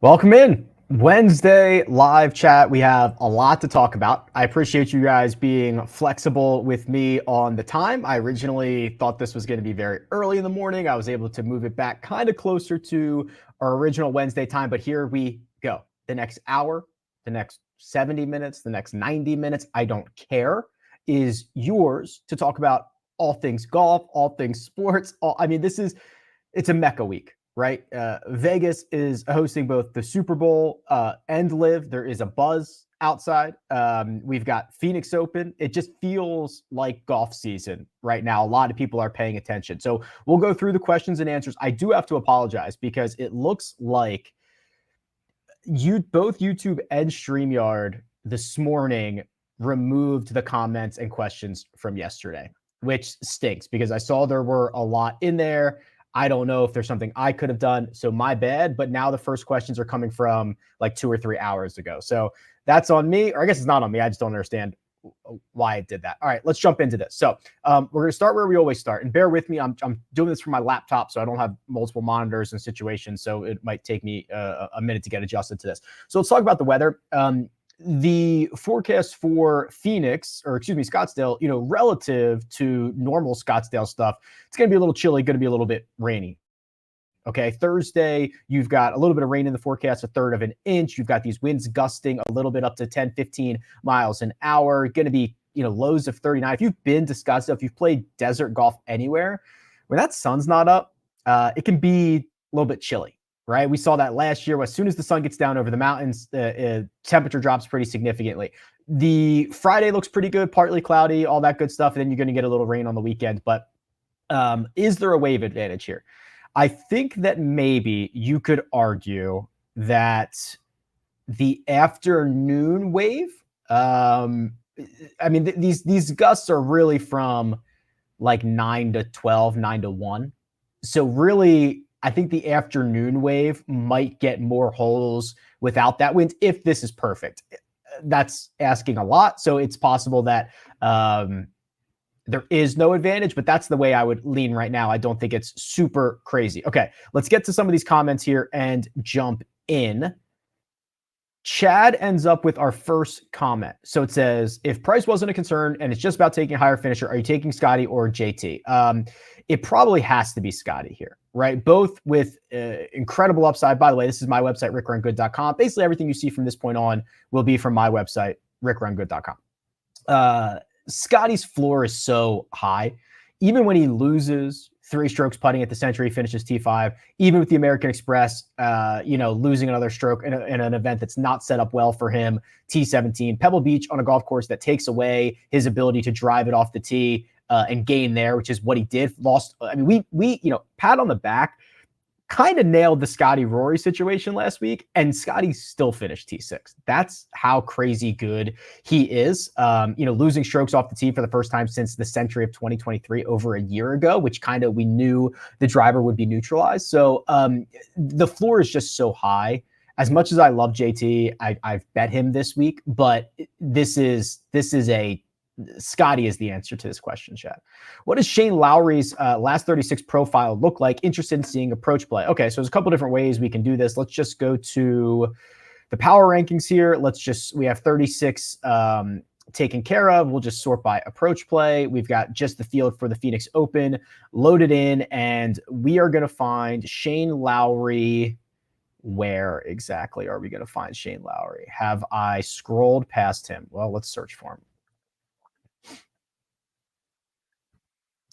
Welcome in. Wednesday live chat. We have a lot to talk about. I appreciate you guys being flexible with me on the time. I originally thought this was going to be very early in the morning. I was able to move it back kind of closer to our original Wednesday time, but here we go. The next hour, the next 70 minutes, the next 90 minutes, I don't care, is yours to talk about all things golf, all things sports. It's a Mecca week, right? Vegas is hosting both the Super Bowl and LIV. There is a buzz outside. We've got Phoenix Open. It just feels like golf season right now. A lot of people are paying attention. So we'll go through the questions and answers. I do have to apologize because it looks like both YouTube and StreamYard this morning removed the comments and questions from yesterday, which stinks because I saw there were a lot in there. I don't know if there's something I could have done, so my bad. But now the first questions are coming from like 2 or 3 hours ago. So that's on me, or I guess it's not on me. I just don't understand why it did that. All right, let's jump into this. So we're going to start where we always start. And bear with me, I'm doing this from my laptop, so I don't have multiple monitors and situations. So it might take me a minute to get adjusted to this. So let's talk about the weather. The forecast for Scottsdale, relative to normal Scottsdale stuff, it's going to be a little chilly, going to be a little bit rainy. Okay, Thursday, you've got a little bit of rain in the forecast, a third of an inch. You've got these winds gusting a little bit up to 10, 15 miles an hour. Going to be, lows of 39. If you've been to Scottsdale, if you've played desert golf anywhere, when that sun's not up, it can be a little bit chilly. Right. We saw that last year. As soon as the sun gets down over the mountains, temperature drops pretty significantly. The Friday looks pretty good, partly cloudy, all that good stuff. And then you're going to get a little rain on the weekend. But is there a wave advantage here? I think that maybe you could argue that the afternoon wave, these gusts are really from like 9 to 12, 9 to 1. So really, I think the afternoon wave might get more holes without that wind if this is perfect. That's asking a lot. So it's possible that there is no advantage, but that's the way I would lean right now. I don't think it's super crazy. Okay, let's get to some of these comments here and jump in. Chad ends up with our first comment. So it says, if price wasn't a concern and it's just about taking a higher finisher, are you taking Scotty or JT? It probably has to be Scotty here, right? Both with incredible upside. By the way, this is my website, rickrungood.com. Basically, everything you see from this point on will be from my website, rickrungood.com. Scotty's floor is so high. Even when he loses 3 strokes putting at the Century, finishes T5, even with the American Express, losing another stroke in an event that's not set up well for him, T17, Pebble Beach on a golf course that takes away his ability to drive it off the tee and gain there, which is what he did. Lost. I mean, we pat on the back, kind of nailed the Scotty Rory situation last week, and Scotty still finished T6. That's how crazy good he is. Losing strokes off the tee for the first time since the Century of 2023 over a year ago, which kind of we knew the driver would be neutralized. So the floor is just so high. As much as I love JT, I've bet him this week, but this is a Scotty is the answer to this question, Chad. What does Shane Lowry's last 36 profile look like? Interested in seeing approach play. Okay, so there's a couple different ways we can do this. Let's just go to the power rankings here. We have 36 taken care of. We'll just sort by approach play. We've got just the field for the Phoenix Open loaded in, and we are going to find Shane Lowry. Where exactly are we going to find Shane Lowry? Have I scrolled past him? Well, let's search for him.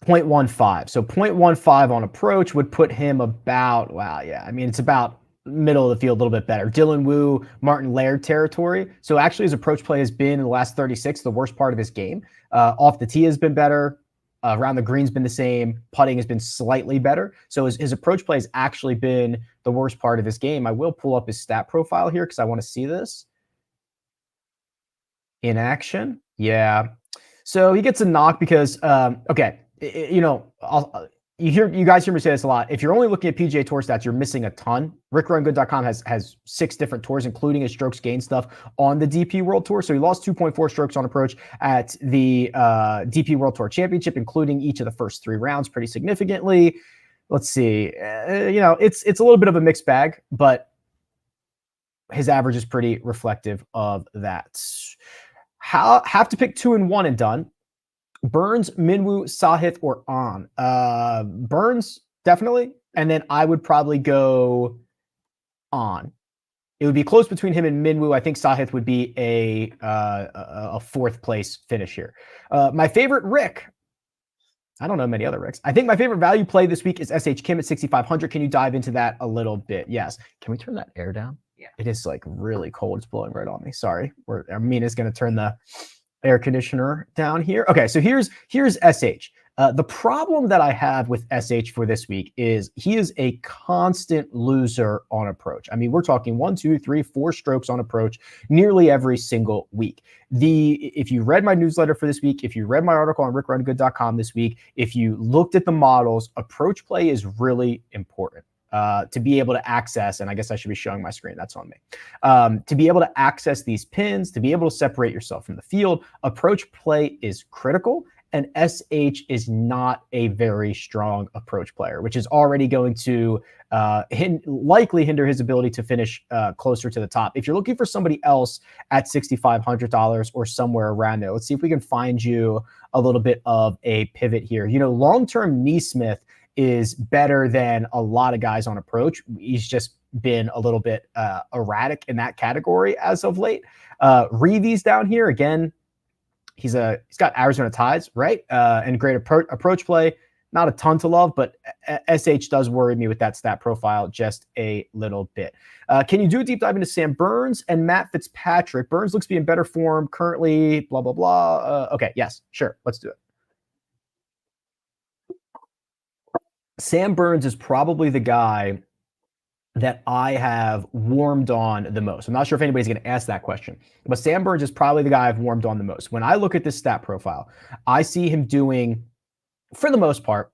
0.15. So 0.15 on approach would put him about, it's about middle of the field, a little bit better. Dylan Wu, Martin Laird territory. So actually his approach play has been in the last 36, the worst part of his game. Off the tee has been better. Around the green's been the same. Putting has been slightly better. So his approach play has actually been the worst part of his game. I will pull up his stat profile here because I want to see this. In action. Yeah. So he gets a knock because, you guys hear me say this a lot. If you're only looking at PGA Tour stats, you're missing a ton. RickRunGood.com has 6 different tours, including his strokes gain stuff on the DP World Tour. So he lost 2.4 strokes on approach at the DP World Tour Championship, including each of the first 3 rounds pretty significantly. Let's see. It's a little bit of a mixed bag, but his average is pretty reflective of that. Have to pick 2 and 1 and done. Burns, Minwoo, Sahith, or On. Burns, definitely. And then I would probably go On. It would be close between him and Minwoo. I think Sahith would be a fourth place finish here. My favorite Rick. I don't know many other Ricks. I think my favorite value play this week is SH Kim at 6,500. Can you dive into that a little bit? Yes. Can we turn that air down? Yeah. It is like really cold. It's blowing right on me. Sorry. Amina's going to turn the air conditioner down here. Okay, so here's SH. The problem that I have with SH for this week is he is a constant loser on approach. I mean, we're talking 1, 2, 3, 4 strokes on approach nearly every single week. If you read my newsletter for this week, if you read my article on rickrungood.com this week, if you looked at the models, approach play is really important. To be able to access, and I guess I should be showing my screen, that's on me. To be able to access these pins, to be able to separate yourself from the field, approach play is critical, and SH is not a very strong approach player, which is already going to likely hinder his ability to finish closer to the top. If you're looking for somebody else at $6,500 or somewhere around there, let's see if we can find you a little bit of a pivot here. You know, long-term Neesmith is better than a lot of guys on approach. He's just been a little bit erratic in that category as of late. Reeves down here, again, he's got Arizona ties, right? And great approach play. Not a ton to love, but SH does worry me with that stat profile just a little bit. Can you do a deep dive into Sam Burns and Matt Fitzpatrick? Burns looks to be in better form currently, blah, blah, blah. Okay, yes, sure. Let's do it. Sam Burns is probably the guy that I have warmed on the most. I'm not sure if anybody's going to ask that question, but Sam Burns is probably the guy I've warmed on the most. When I look at this stat profile, I see him doing, for the most part,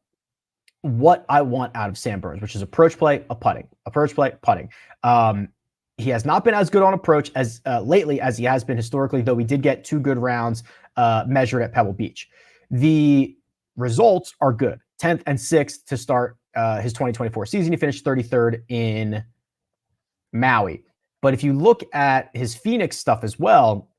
what I want out of Sam Burns, which is approach play, putting. Approach play, putting. He has not been as good on approach as lately as he has been historically, though we did get 2 good rounds measured at Pebble Beach. The results are good. 10th and 6th to start his 2024 season. He finished 33rd in Maui. But if you look at his Phoenix stuff as well,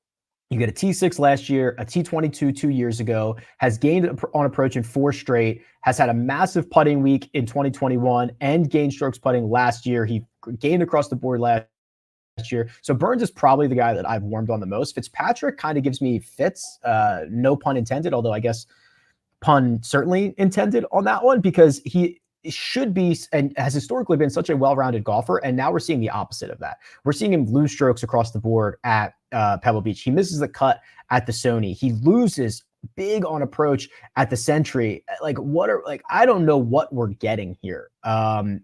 you get a T6 last year, a T22 2 years ago, has gained on approach in 4 straight, has had a massive putting week in 2021 and gained strokes putting last year. He gained across the board last year. So Burns is probably the guy that I've warmed on the most. Fitzpatrick kind of gives me fits, no pun intended, although I guess pun certainly intended on that one, because he should be and has historically been such a well-rounded golfer, and now we're seeing the opposite of that. We're seeing him lose strokes across the board at Pebble Beach. He misses the cut at the Sony. He loses big on approach at the Century. I don't know what we're getting here.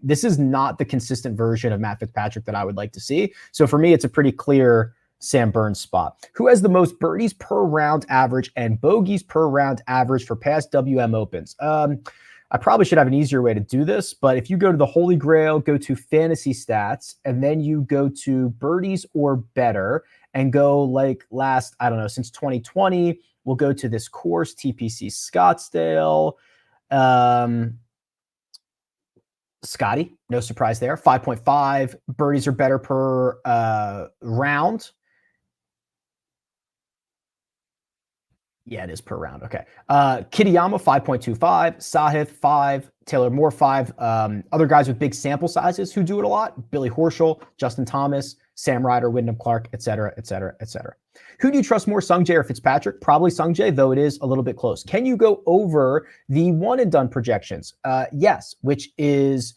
This is not the consistent version of Matt Fitzpatrick that I would like to see. So for me, it's a pretty clear Sam Burns spot. Who has the most birdies per round average and bogeys per round average for past WM Opens? I probably should have an easier way to do this, but if you go to the Holy Grail, go to fantasy stats, and then you go to birdies or better and go like last, I don't know, since 2020, we'll go to this course, TPC Scottsdale. Scotty, no surprise there, 5.5 birdies or better per round. Yeah, it is per round. Okay. Kitayama, 5.25. Sahith, 5. Taylor Moore, 5. Other guys with big sample sizes who do it a lot. Billy Horschel, Justin Thomas, Sam Ryder, Windham Clark, et cetera, et cetera, et cetera. Who do you trust more, Sungjae or Fitzpatrick? Probably Sungjae, though it is a little bit close. Can you go over the one and done projections? Yes, which is,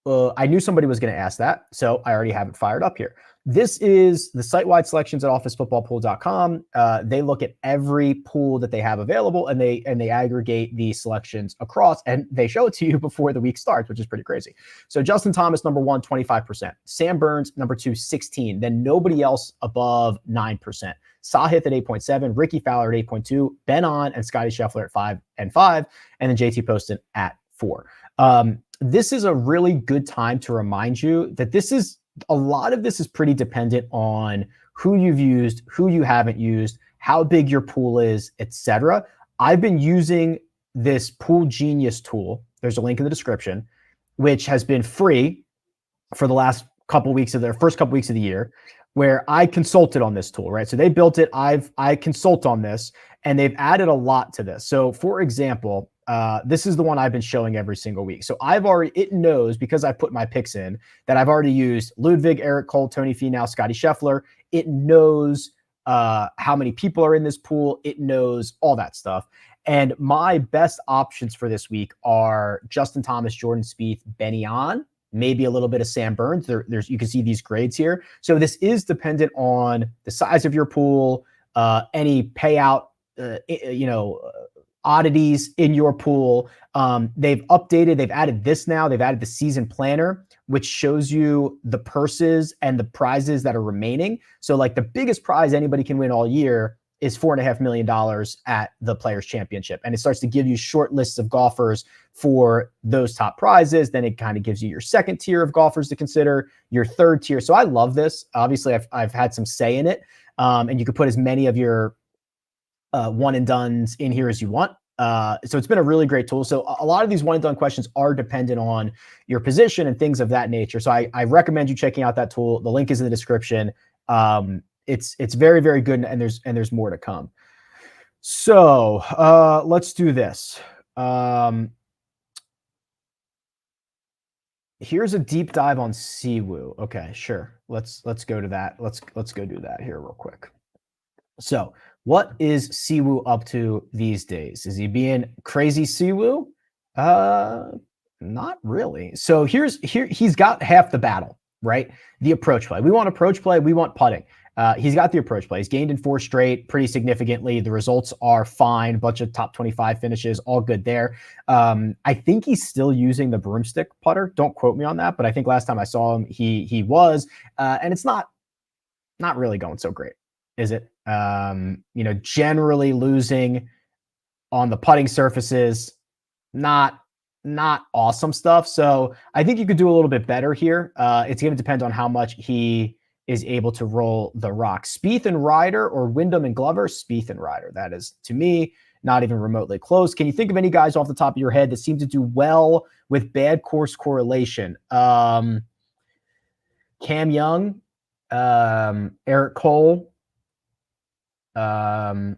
I knew somebody was going to ask that, so I already have it fired up here. This is the site-wide selections at officefootballpool.com. They look at every pool that they have available, and they aggregate the selections across, and they show it to you before the week starts, which is pretty crazy. So Justin Thomas, number 1, 25%. Sam Burns, number 2, 16%. Then nobody else above 9%. Sahith at 8.7%, Rickie Fowler at 8.2%, Ben On and Scotty Scheffler at 5 and 5, and then JT Poston at 4. This is a really good time to remind you that a lot of this is pretty dependent on who you've used, who you haven't used, how big your pool is, etc. I've been using this Pool Genius tool. There's a link in the description, which has been free for the last couple weeks of their first couple weeks of the year. where I consulted on this tool, right? So they built it. I consult on this, and they've added a lot to this. So for example, this is the one I've been showing every single week. So it knows, because I put my picks in, that I've already used Ludwig, Eric Cole, Tony Finau, Scotty Scheffler. It knows how many people are in this pool. It knows all that stuff. And my best options for this week are Justin Thomas, Jordan Spieth, Benny On, maybe a little bit of Sam Burns. You can see these grades here. So this is dependent on the size of your pool, any payout, oddities in your pool. They've added this now. They've added the season planner, which shows you the purses and the prizes that are remaining. So like the biggest prize anybody can win all year is $4.5 million at the Players Championship. And it starts to give you short lists of golfers for those top prizes. Then it kind of gives you your second tier of golfers to consider, your third tier. So I love this. Obviously, I've had some say in it. And you can put as many of your one and dones in here as you want. So it's been a really great tool. So a lot of these one and done questions are dependent on your position and things of that nature. So I recommend you checking out that tool. The link is in the description. It's very, very good, and there's more to come. So let's do this. Here's a deep dive on Siwoo. Okay, sure. Let's go to that. Let's go do that here real quick. So what is Siwoo up to these days? Is he being crazy Siwoo? Not really. So he's got half the battle, right? The approach play. We want approach play. We want putting. He's got the approach play. He's gained in 4 straight pretty significantly. The results are fine. Bunch of top 25 finishes, all good there. I think he's still using the broomstick putter. Don't quote me on that, but I think last time I saw him, he was. And it's not really going so great, is it? Generally losing on the putting surfaces, not awesome stuff. So I think you could do a little bit better here. It's going to depend on how much he is able to roll the rock. Spieth and Ryder, or Windham and Glover? Spieth and Ryder. That is, to me, not even remotely close. Can you think of any guys off the top of your head that seem to do well with bad course correlation? Cam Young, Eric Cole. Those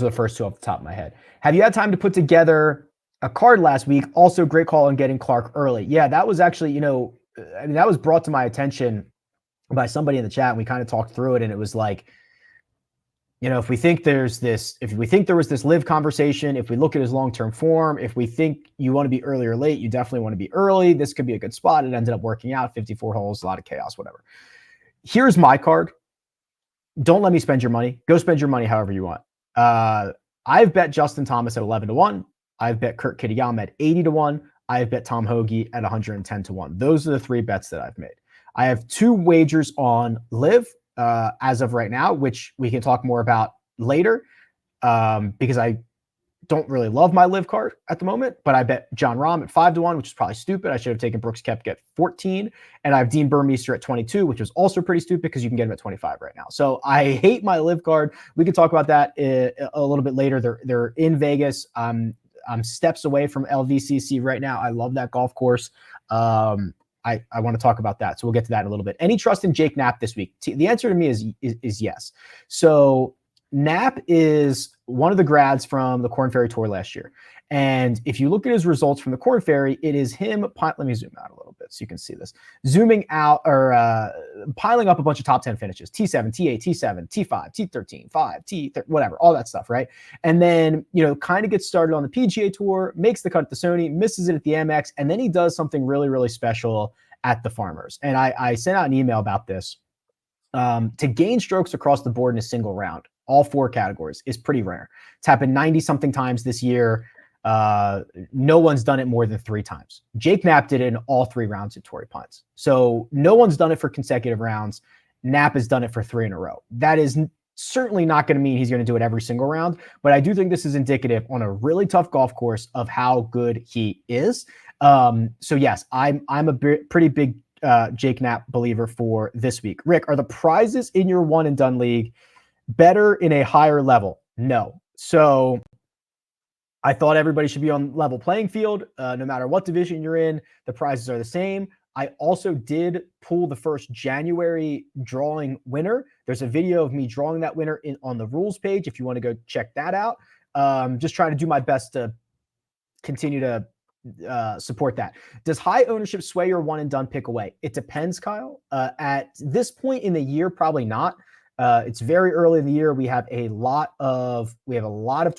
are the first two off the top of my head. Have you had time to put together a card last week? Also, great call on getting Clark early. Yeah, that was actually, that was brought to my attention by somebody in the chat. And we kind of talked through it, and it was like, if we think there was this LIV conversation, if we look at his long-term form, if we think you want to be early or late, you definitely want to be early. This could be a good spot. It ended up working out. 54 holes, a lot of chaos, whatever. Here's my card. Don't let me spend your money. Go spend your money however you want. I've bet Justin Thomas at 11-1. I've bet Kurt Kitayama at 80-1. I've bet Tom Hoagie at 110-1. Those are the 3 bets that I've made. I have 2 wagers on LIV as of right now, which we can talk more about later, because I don't really love my LIV card at the moment, but I bet John Rahm at 5-1, which is probably stupid. I should have taken Brooks Koepka at 14, and I have Dean Burmeister at 22, which was also pretty stupid because you can get him at 25 right now. So I hate my LIV card. We can talk about that a little bit later. They're in Vegas. I'm steps away from LVCC right now. I love that golf course. I want to talk about that. So we'll get to that in a little bit. Any trust in Jake Knap this week? The answer to me is yes. So Knap is one of the grads from the Korn Ferry Tour last year. And if you look at his results from the Korn Ferry, it is him. Let me zoom out a little bit so you can see this. Zooming out, or piling up a bunch of top 10 finishes. T7, T8, T7, T5, T13, 5, T13, whatever, all that stuff, right? And then, kind of gets started on the PGA Tour, makes the cut at the Sony, misses it at the Amex, and then he does something really, really special at the Farmers. And I sent out an email about this. To gain strokes across the board in a single round, all 4 categories, is pretty rare. It's happened 90-something times this year. No one's done it more than 3 times. Jake Knap did it in all 3 rounds at Torrey Pines. So no one's done it for consecutive rounds. Knap has done it for 3 in a row. That is certainly not going to mean he's going to do it every single round, but I do think this is indicative on a really tough golf course of how good he is. So yes, I'm a pretty big Jake Knap believer for this week. Rick, are the prizes in your one and done league better in a higher level? No. So I thought everybody should be on level playing field. No matter what division you're in, the prizes are the same. I also did pull the first January drawing winner. There's a video of me drawing that winner on the rules page if you want to go check that out. Just trying to do my best to continue to support that. Does high ownership sway your one and done pick away? It depends, Kyle. At this point in the year, probably not. It's very early in the year. We have a lot of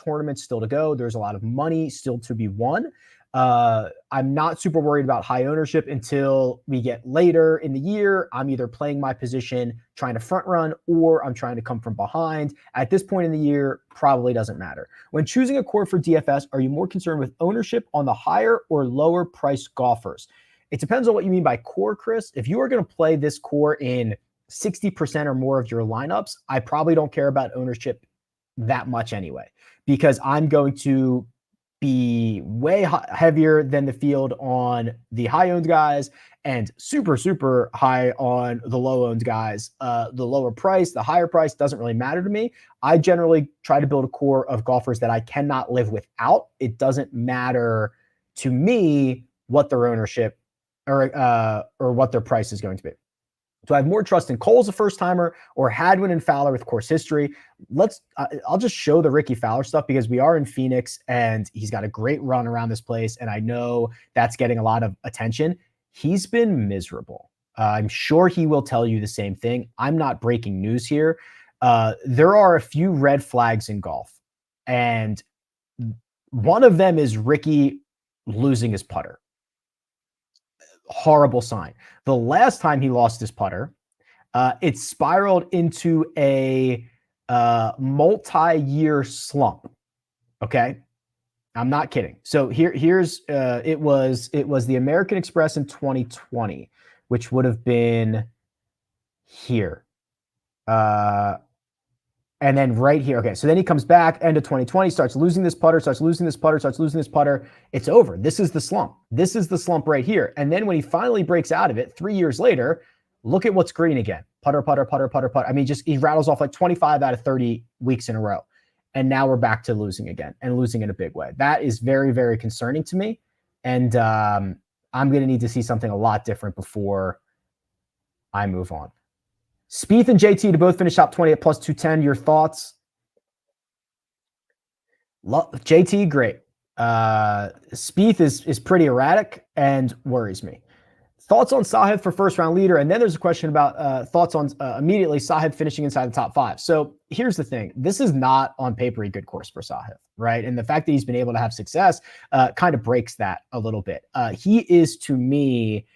tournaments still to go. There's a lot of money still to be won. I'm not super worried about high ownership until we get later in the year. I'm either playing my position, trying to front run, or I'm trying to come from behind. At this point in the year, probably doesn't matter. When choosing a core for DFS, are you more concerned with ownership on the higher or lower price golfers? It depends on what you mean by core, Chris. If you are going to play this core in 60% or more of your lineups, I probably don't care about ownership that much anyway, because I'm going to be way heavier than the field on the high owned guys and super, super high on the low owned guys. The lower price, the higher price doesn't really matter to me. I generally try to build a core of golfers that I cannot live without. It doesn't matter to me what their ownership or what their price is going to be. Do I have more trust in Cole as a first-timer or Hadwin and Fowler with course history? I'll just show the Rickie Fowler stuff because we are in Phoenix and he's got a great run around this place, and I know that's getting a lot of attention. He's been miserable. I'm sure he will tell you the same thing. I'm not breaking news here. There are a few red flags in golf, and one of them is Rickie losing his putter. Horrible sign. The last time he lost his putter, it spiraled into a multi-year slump. Okay, I'm not kidding. So here's it was the American Express in 2020, which would have been here. And then right here. Okay, so then he comes back, end of 2020, starts losing this putter. It's over. This is the slump. This is the slump right here. And then when he finally breaks out of it 3 years later, look at what's green again. Putter. I mean, he rattles off like 25 out of 30 weeks in a row. And now we're back to losing again and losing in a big way. That is very, very concerning to me. And I'm going to need to see something a lot different before I move on. Spieth and JT to both finish top 20 at plus 210. Your thoughts? JT, great. Spieth is pretty erratic and worries me. Thoughts on Sahith for first round leader? And then there's a question about thoughts on immediately Sahith finishing inside the top 5. So here's the thing. This is not on paper a good course for Sahith, right? And the fact that he's been able to have success kind of breaks that a little bit. He is, to me,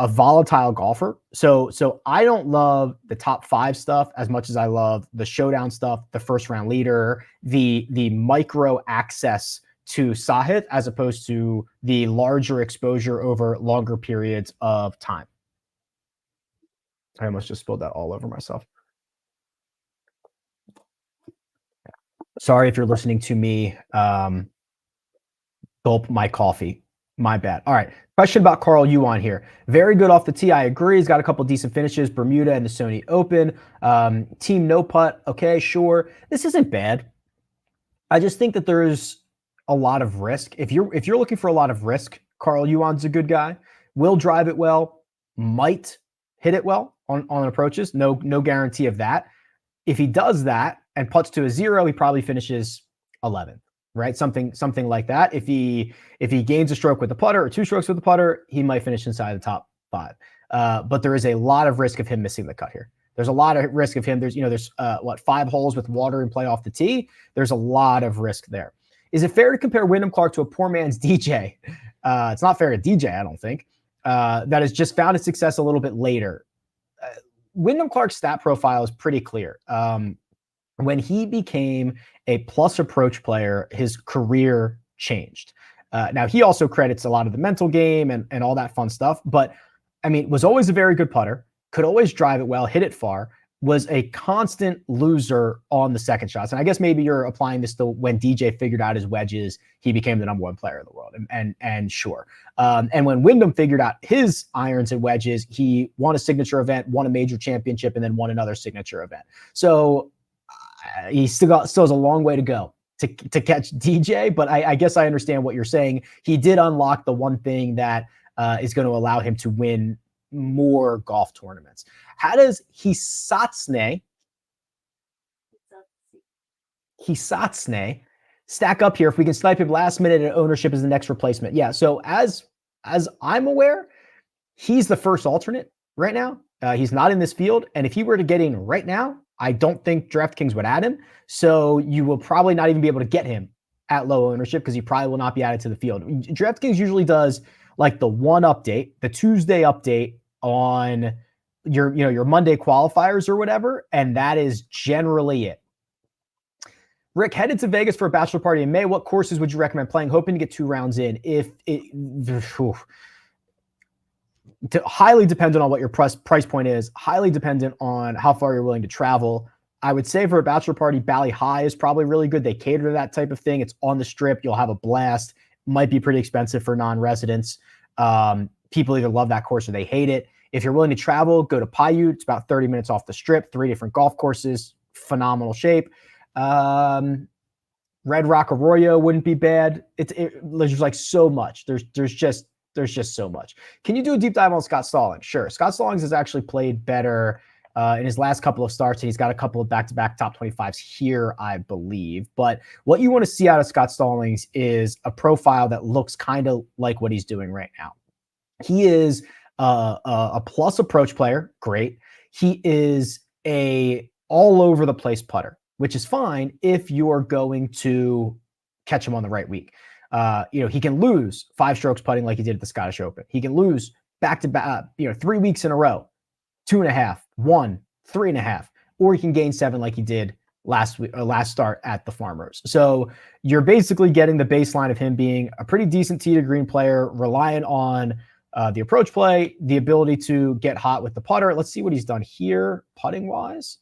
a volatile golfer. So I don't love the top 5 stuff as much as I love the showdown stuff, the first round leader, the micro access to Sahith, as opposed to the larger exposure over longer periods of time. I almost just spilled that all over myself. Sorry if you're listening to me gulp my coffee. My bad. All right. Question about Carl Yuan here. Very good off the tee. I agree. He's got a couple decent finishes, Bermuda and the Sony Open. Team no putt. Okay, sure. This isn't bad. I just think that there's a lot of risk. If you're looking for a lot of risk, Carl Yuan's a good guy. Will drive it well. Might hit it well on approaches. No guarantee of that. If he does that and putts to a 0, he probably finishes 11th. Right? Something like that. If he gains a stroke with the putter or 2 strokes with the putter, he might finish inside the top 5. But there is a lot of risk of him missing the cut here. There's a lot of risk of him. There's 5 holes with water and play off the tee. There's a lot of risk there. Is it fair to compare Windham Clark to a poor man's DJ? It's not fair to DJ, I don't think. That has just found its success a little bit later. Windham Clark's stat profile is pretty clear. When he became a plus approach player, his career changed. Now, he also credits a lot of the mental game and all that fun stuff. But, I mean, was always a very good putter, could always drive it well, hit it far, was a constant loser on the second shots. And I guess maybe you're applying this to when DJ figured out his wedges, he became the number 1 player in the world. And sure. And when Windham figured out his irons and wedges, he won a signature event, won a major championship, and then won another signature event. So he still has a long way to go to catch DJ, but I guess I understand what you're saying. He did unlock the one thing that is going to allow him to win more golf tournaments. How does Hisatsune stack up here if we can snipe him last minute and ownership is the next replacement? Yeah, so as I'm aware, he's the first alternate right now. He's not in this field, and if he were to get in right now, I don't think DraftKings would add him. So you will probably not even be able to get him at low ownership because he probably will not be added to the field. DraftKings usually does like the one update, the Tuesday update on your Monday qualifiers or whatever, and that is generally it. Rick, headed to Vegas for a bachelor party in May. What courses would you recommend playing? Hoping to get 2 rounds in. Highly dependent on what your price point is, highly dependent on how far you're willing to travel. I would say for a bachelor party, Bali High is probably really good. They cater to that type of thing. It's on the strip. You'll have a blast. Might be pretty expensive for non-residents. People either love that course or they hate it. If you're willing to travel, go to Paiute. It's about 30 minutes off the strip, 3 different golf courses, phenomenal shape. Red Rock Arroyo wouldn't be bad. There's like so much. There's just so much. Can you do a deep dive on Scott Stallings? Sure. Scott Stallings has actually played better in his last couple of starts, and he's got a couple of back-to-back top 25s here, I believe. But what you want to see out of Scott Stallings is a profile that looks kind of like what he's doing right now. He is a plus approach player. Great. He is a all-over-the-place putter, which is fine if you're going to catch him on the right week. He can lose 5 strokes putting like he did at the Scottish Open. He can lose back-to-back, 3 weeks in a row, 2.5, 1, 3.5, or he can gain 7 like he did last start at the Farmers. So you're basically getting the baseline of him being a pretty decent tee to green player, reliant on the approach play, the ability to get hot with the putter. Let's see what he's done here putting wise.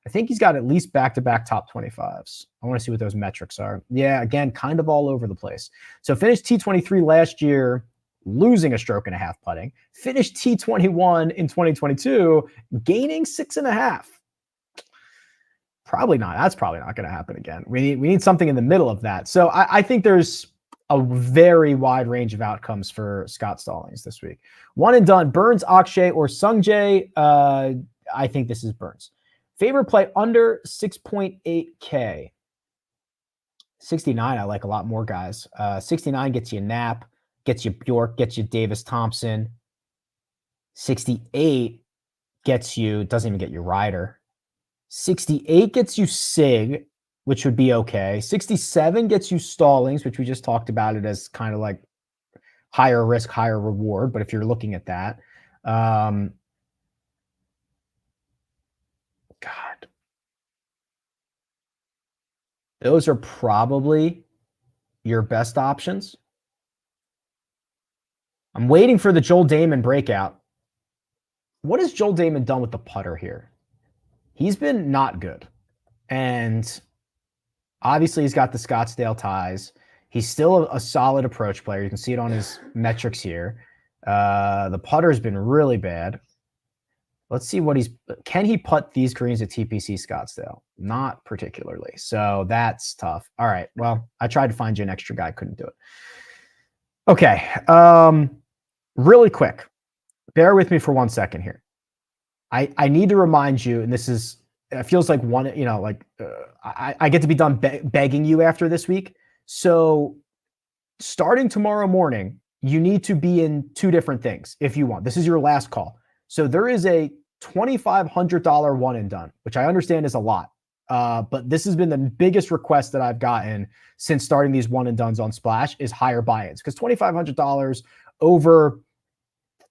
I think he's got at least back-to-back top 25s. I want to see what those metrics are. Yeah, again, kind of all over the place. So finished T23 last year, losing a stroke and a half putting. Finished T21 in 2022, gaining 6.5. Probably not. That's probably not going to happen again. We need something in the middle of that. So I think there's a very wide range of outcomes for Scott Stallings this week. One and done, Burns, Akshay, or Sungjae. I think this is Burns. Favorite play under 6.8K. 69, I like a lot more, guys. 69 gets you Knap, gets you Bjork, gets you Davis Thompson. 68 gets you, doesn't even get you Ryder. 68 gets you Sig, which would be okay. 67 gets you Stallings, which we just talked about it as kind of like higher risk, higher reward. But if you're looking at that, God, those are probably your best options. I'm waiting for the Joel Damon breakout. What has Joel Damon done with the putter here? He's been not good. And obviously he's got the Scottsdale ties. He's still a solid approach player. You can see it on his metrics here. The putter's been really bad. Let's see what can he putt these greens at TPC Scottsdale? Not particularly. So that's tough. All right. Well, I tried to find you an extra guy. Couldn't do it. Okay. Really quick. Bear with me for 1 second here. I need to remind you, and this is, it feels like I get to be done begging you after this week. So starting tomorrow morning, you need to be in 2 different things if you want. This is your last call. So there is a $2,500 one and done, which I understand is a lot. But this has been the biggest request that I've gotten since starting these one and dones on Splash is higher buy-ins, because $2,500 over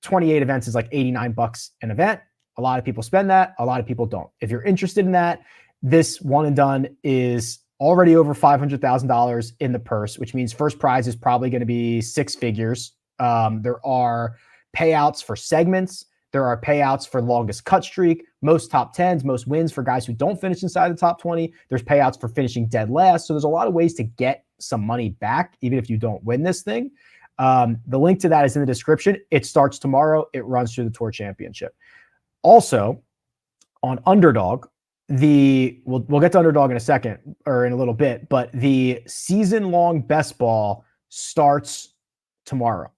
28 events is like $89 an event. A lot of people spend that. A lot of people don't. If you're interested in that, this one and done is already over $500,000 in the purse, which means first prize is probably going to be 6 figures. There are payouts for segments. There are payouts for longest cut streak, most top 10s, most wins for guys who don't finish inside the top 20. There's payouts for finishing dead last. So there's a lot of ways to get some money back, even if you don't win this thing. The link to that is in the description. It starts tomorrow. It runs through the Tour Championship. Also, on Underdog, we'll get to Underdog in a second or in a little bit, but the season-long best ball starts tomorrow.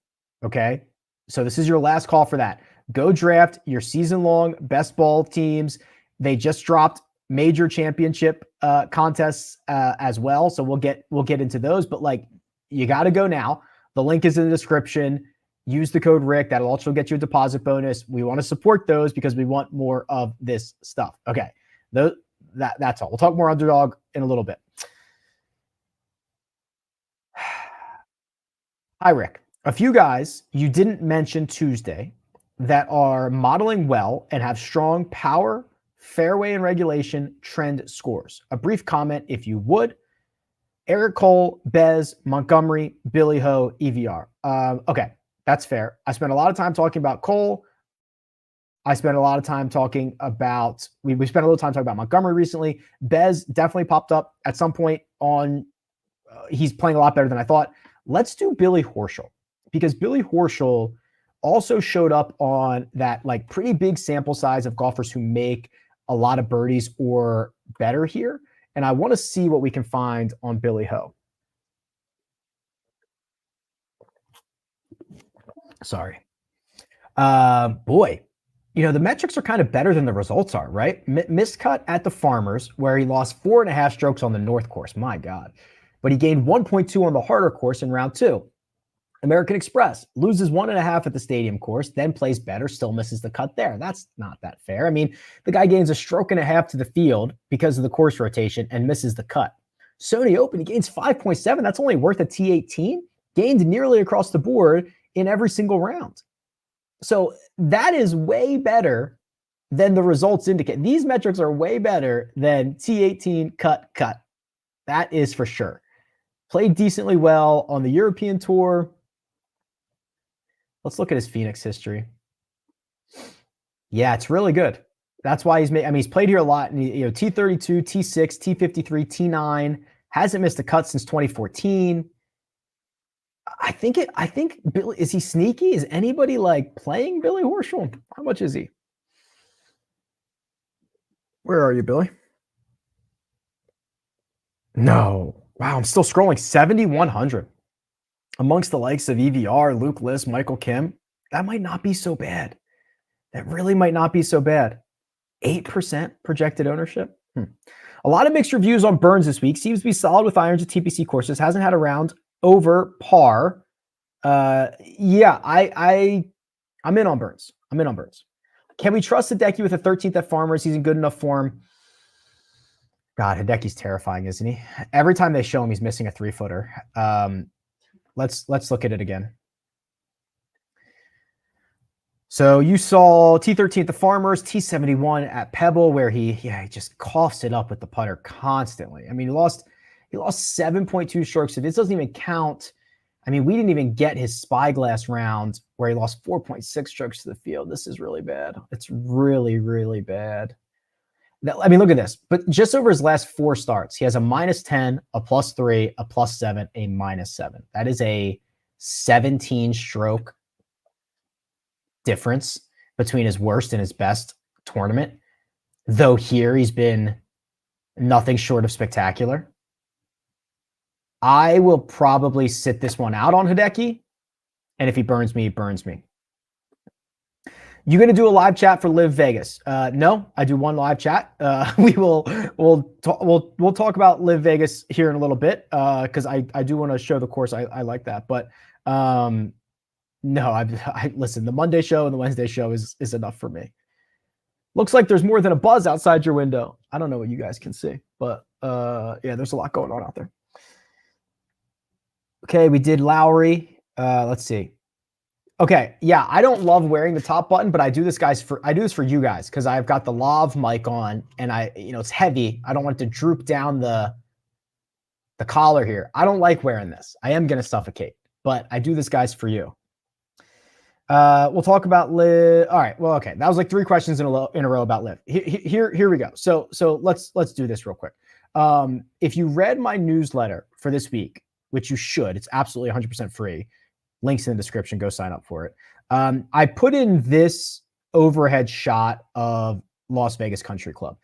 Okay. So this is your last call for that. Go draft your season-long best ball teams. They just dropped major championship contests as well, so we'll get into those. But like, you got to go now. The link is in the description. Use the code Rick. That'll also get you a deposit bonus. We want to support those because we want more of this stuff. Okay, that's all. We'll talk more Underdog in a little bit. Hi, Rick. A few guys you didn't mention Tuesday that are modeling well and have strong power, fairway, and regulation trend scores. A brief comment, if you would. Eric Cole, Bez, Montgomery, Billy Ho, EVR. Okay, that's fair. I spent a lot of time talking about Cole. I spent a lot of time talking about, we spent a little time talking about Montgomery recently. Bez definitely popped up at some point on, he's playing a lot better than I thought. Let's do Billy Horschel, because Billy Horschel also showed up on that like pretty big sample size of golfers who make a lot of birdies or better here. And I want to see what we can find on Billy Ho. Sorry. Boy, you know, the metrics are kind of better than the results are, right? Miscut at the Farmers, where he lost 4.5 strokes on the North course. My God. But he gained 1.2 on the harder course in round 2. American Express loses 1.5 at the Stadium course, then plays better, still misses the cut there. That's not that fair. I mean, the guy gains 1.5 strokes to the field because of the course rotation and misses the cut. Sony Open, he gains 5.7. That's only worth a T18. Gained nearly across the board in every single round. So that is way better than the results indicate. These metrics are way better than T18 cut. That is for sure. Played decently well on the European Tour. Let's look at his Phoenix history. Yeah, it's really good. That's why he's made, I mean, he's played here a lot. And you know, T32, T6, T53, T9, hasn't missed a cut since 2014. I think Billy, is he sneaky? Is anybody like playing Billy Horschel? How much is he? Where are you, Billy? No. Wow, I'm still scrolling. 7,100. Amongst the likes of EVR, Luke List, Michael Kim. That might not be so bad. That really might not be so bad. 8% projected ownership. A lot of mixed reviews on Burns this week. Seems to be solid with irons at TPC courses. Hasn't had a round over par. Yeah, I'm in on Burns. Can we trust Hideki with a 13th at Farmers? He's in good enough form. God, Hideki's terrifying, isn't he? Every time they show him, he's missing a 3-footer. Let's look at it again. So you saw T13 at the Farmers, T71 at Pebble, where he just coughs it up with the putter constantly. I mean, he lost 7.2 strokes. So this doesn't even count. I mean, we didn't even get his Spyglass round where he lost 4.6 strokes to the field. This is really bad. It's really, really bad. I mean, look at this. But just over his last 4 starts, he has a -10, a +3, a +7, a -7. That is a 17-stroke difference between his worst and his best tournament. Though here he's been nothing short of spectacular. I will probably sit this one out on Hideki. And if he burns me, he burns me. You going to do a live chat for LIV Vegas? No, I do one live chat. We'll talk about LIV Vegas here in a little bit because I do want to show the course. I like that, but no, I listen. The Monday show and the Wednesday show is enough for me. Looks like there's more than a buzz outside your window. I don't know what you guys can see, but yeah, there's a lot going on out there. Okay, we did Lowry. Let's see. Okay, yeah, I don't love wearing the top button, but I do this for you guys because I've got the lav mic on and it's heavy. I don't want it to droop down the collar here. I don't like wearing this. I am gonna suffocate, but I do this, guys, for you. We'll talk about LIV. All right, well, okay, that was like 3 questions in a row about LIV. Here we go. So let's do this real quick. If you read my newsletter for this week, which you should, it's absolutely 100% free. Links in the description. Go sign up for it. I put in this overhead shot of Las Vegas Country Club.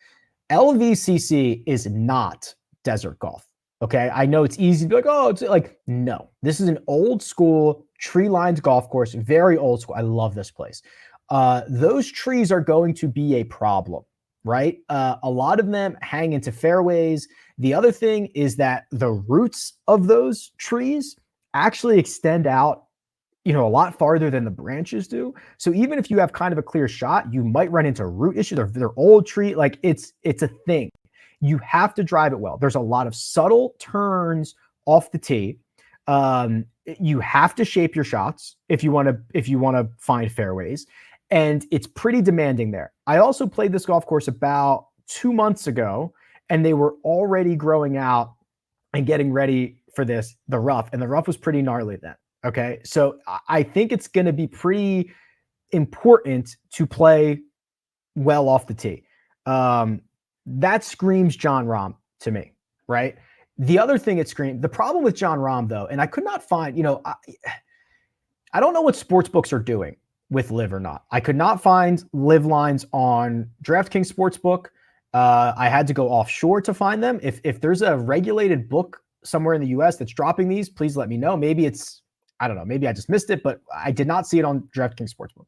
LVCC is not desert golf. Okay. I know it's easy to be like, oh, it's like, no, this is an old school tree-lined golf course, very old school. I love this place. Those trees are going to be a problem, right? A lot of them hang into fairways. The other thing is that the roots of those trees actually extend out, a lot farther than the branches do. So even if you have kind of a clear shot, you might run into root issues. They're old tree, like it's a thing. You have to drive it well. There's a lot of subtle turns off the tee. You have to shape your shots if you want to find fairways, and it's pretty demanding there. I also played this golf course about 2 months ago, and they were already growing out and getting ready for the rough, and the rough was pretty gnarly then. Okay, so I think it's going to be pretty important to play well off the tee. That screams Jon Rahm to me, right? The other thing it screams, the problem with Jon Rahm though, and I could not find, I don't know what sports books are doing with LIV or not. I could not find LIV lines on DraftKings Sportsbook. I had to go offshore to find them. If there's a regulated book somewhere in the US that's dropping these, please let me know. Maybe I don't know, maybe I just missed it, but I did not see it on DraftKings Sportsbook.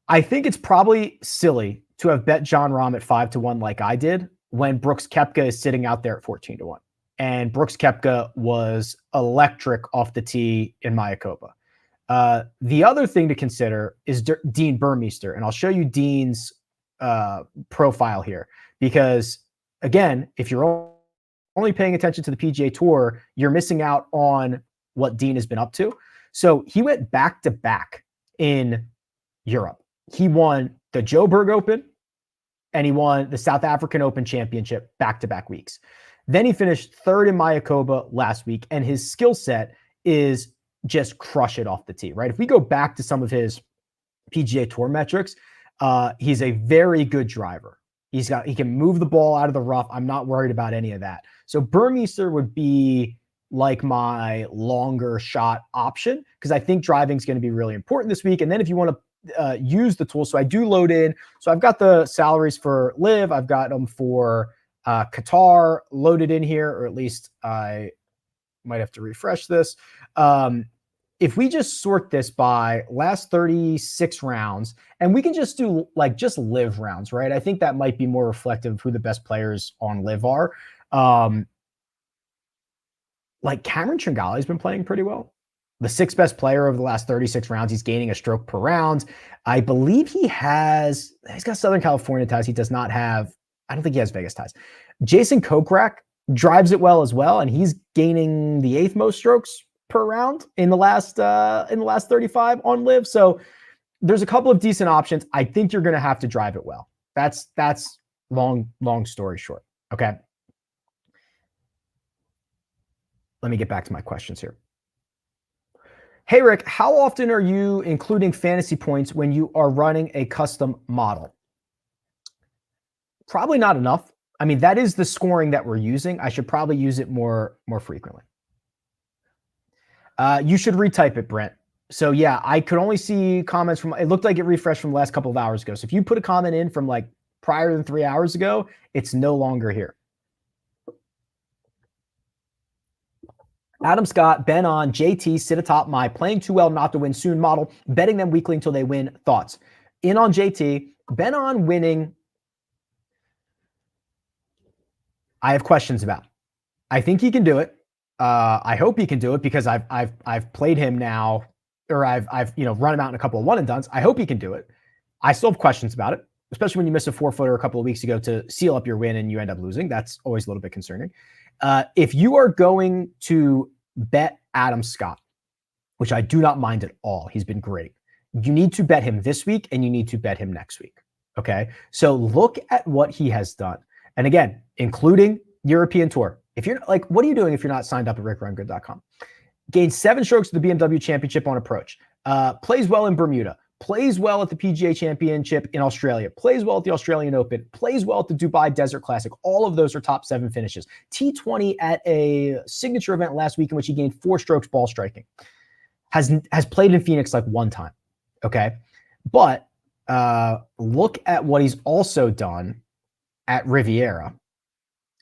I think it's probably silly to have bet Jon Rahm at 5-1 like I did when Brooks Koepka is sitting out there at 14-1. And Brooks Koepka was electric off the tee in Mayakoba. The other thing to consider is Dean Burmeister, and I'll show you Dean's profile here, because again, if you're only paying attention to the PGA Tour, you're missing out on what Dean has been up to. So he went back-to-back in Europe. He won the Joburg Open and he won the South African Open Championship back-to-back weeks. Then he finished third in Mayakoba last week, and his skill set is just crush it off the tee, right? If we go back to some of his PGA Tour metrics, he's a very good driver. He can move the ball out of the rough. I'm not worried about any of that. So Burmeister would be like my longer shot option, because I think driving is going to be really important this week. And then if you want to use the tool, so I do load in. So I've got the salaries for LIV. I've got them for Qatar loaded in here, or at least I might have to refresh this. If we just sort this by last 36 rounds, and we can just do just LIV rounds, right? I think that might be more reflective of who the best players on LIV are. Cameron Tringale has been playing pretty well. The sixth best player over the last 36 rounds. He's gaining a stroke per round. I believe he's got Southern California ties. He does not have, I don't think he has Vegas ties. Jason Kokrak drives it well as well, and he's gaining the 8th most strokes per round in the last 35 on LIV. So there's a couple of decent options. I think you're going to have to drive it well. That's long story short. Okay. Let me get back to my questions here. Hey, Rick, how often are you including fantasy points when you are running a custom model? Probably not enough. I mean, that is the scoring that we're using. I should probably use it more frequently. You should retype it, Brent. So yeah, I could only see comments it looked like it refreshed from the last couple of hours ago. So if you put a comment in from prior than 3 hours ago, it's no longer here. Adam Scott, Ben on, JT, sit atop my playing too well not to win soon model, betting them weekly until they win. Thoughts? In on JT, Ben on winning. I have questions about. I think he can do it. I hope he can do it, because I've played him now, or I've run him out in a couple of one and dones. I hope he can do it. I still have questions about it, especially when you miss a 4-footer a couple of weeks ago to seal up your win and you end up losing. That's always a little bit concerning. If you are going to bet Adam Scott, which I do not mind at all, he's been great. You need to bet him this week and you need to bet him next week. Okay. So look at what he has done. And again, including European Tour. If you're what are you doing if you're not signed up at rickrungood.com? Gained 7 strokes to the BMW Championship on approach. Plays well in Bermuda. Plays well at the PGA Championship in Australia. Plays well at the Australian Open. Plays well at the Dubai Desert Classic. All of those are top 7 finishes. T20 at a signature event last week in which he gained 4 strokes ball striking. Has played in Phoenix 1 time. Okay. But look at what he's also done at Riviera,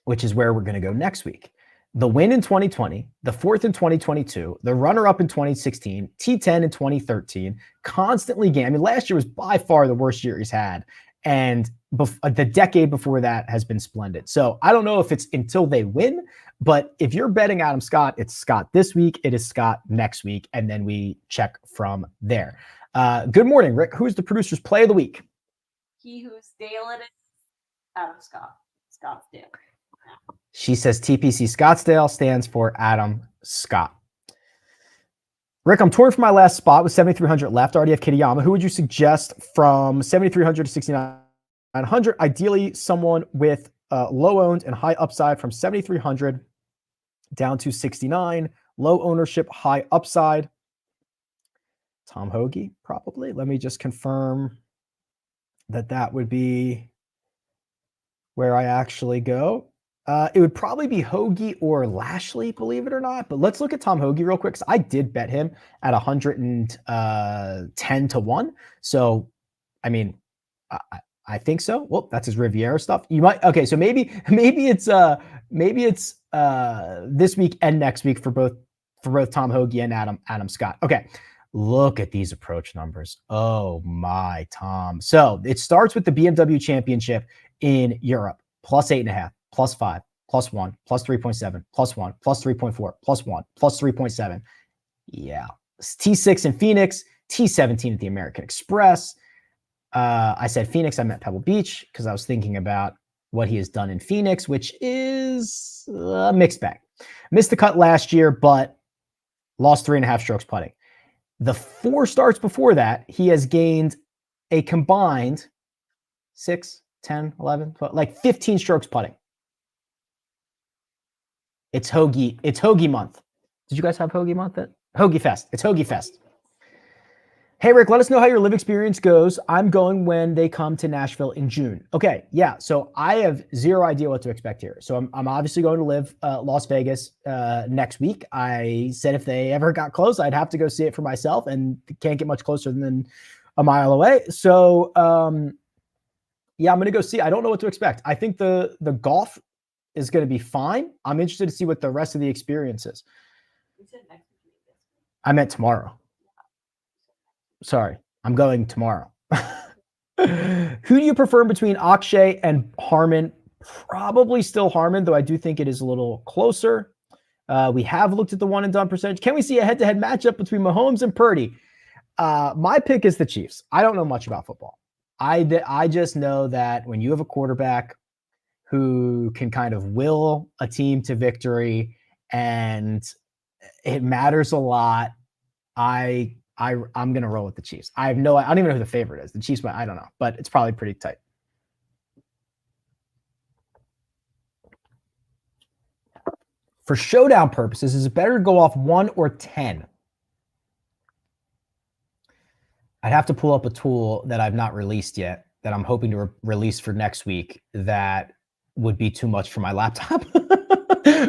which is where we're going to go next week. the win in 2020, the fourth in 2022, the runner-up in 2016, T10 in 2013, constantly game. I mean, last year was by far the worst year he's had. And the decade before that has been splendid. So I don't know if it's until they win, but if you're betting Adam Scott, it's Scott this week, it is Scott next week, and then we check from there. Good morning, Rick. Who's the producer's play of the week? He whose Dale it is, Adam Scott. Scottsdale. She says TPC Scottsdale stands for Adam Scott. Rick, I'm torn for my last spot with 7,300 left. I already have Kitayama. Who would you suggest from 7,300 to 6,900? Ideally, someone with low owned and high upside from 7,300 down to 69. Low ownership, high upside. Tom Hoagie, probably. Let me just confirm that would be where I actually go. It would probably be Hoagie or Lashley, believe it or not. But let's look at Tom Hoagie real quick, because I did bet him at 110 to 1. So, I mean, I think so. Well, that's his Riviera stuff. You might, okay. So maybe it's this week and next week for both Tom Hoagie and Adam Scott. Okay. Look at these approach numbers. Oh my Tom. So it starts with the BMW Championship in Europe, plus 8.5, plus 5, plus 1, plus 3.7, plus 1, plus 3.4, plus 1, plus 3.7. Yeah. T6 in Phoenix, T17 at the American Express. I said Phoenix, I meant Pebble Beach, because I was thinking about what he has done in Phoenix, which is a mixed bag. Missed the cut last year, but lost 3.5 strokes putting. The 4 starts before that, he has gained a combined 6, 10, 11, 12, like 15 strokes putting. It's Hoagie month. Did you guys have Hoagie month? Hoagie Fest. It's Hoagie Fest. Hey, Rick, let us know how your live experience goes. I'm going when they come to Nashville in June. Okay, yeah, so I have zero idea what to expect here. So I'm obviously going to LIV Las Vegas next week. I said if they ever got close, I'd have to go see it for myself, and can't get much closer than a mile away. So, yeah, I'm going to go see. I don't know what to expect. I think the golf is going to be fine. I'm interested to see what the rest of the experience is. You said next week. I meant tomorrow. Sorry, I'm going tomorrow. Who do you prefer between Akshay and Harman? Probably still Harman, though I do think it is a little closer. We have looked at the one and done percentage. Can we see a head-to-head matchup between Mahomes and Purdy? My pick is the Chiefs. I don't know much about football. I just know that when you have a quarterback who can kind of will a team to victory and it matters a lot, I'm going to roll with the Chiefs. I don't even know who the favorite is. The Chiefs, I don't know, but it's probably pretty tight. For showdown purposes, is it better to go off 1 or 10? I'd have to pull up a tool that I've not released yet that I'm hoping to release for next week that would be too much for my laptop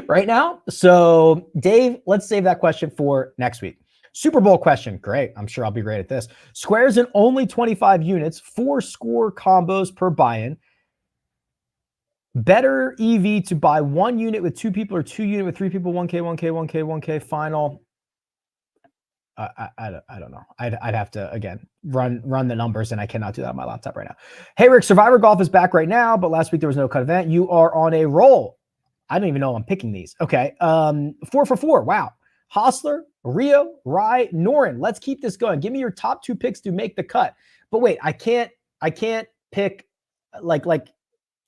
right now. So, Dave, let's save that question for next week. Super Bowl question. Great. I'm sure I'll be great at this. Squares in only 25 units, 4 score combos per buy-in. Better EV to buy 1 unit with 2 people or 2 unit with 3 people, 1K, 1K, 1K, 1K final. I don't know. I'd have to, again, run the numbers, and I cannot do that on my laptop right now. Hey, Rick, Survivor Golf is back right now, but last week there was no cut event. You are on a roll. I don't even know I'm picking these. Okay. 4 for 4. Wow. Hostler, Rio, Rye, Norin. Let's keep this going. Give me your top 2 picks to make the cut. But wait, I can't pick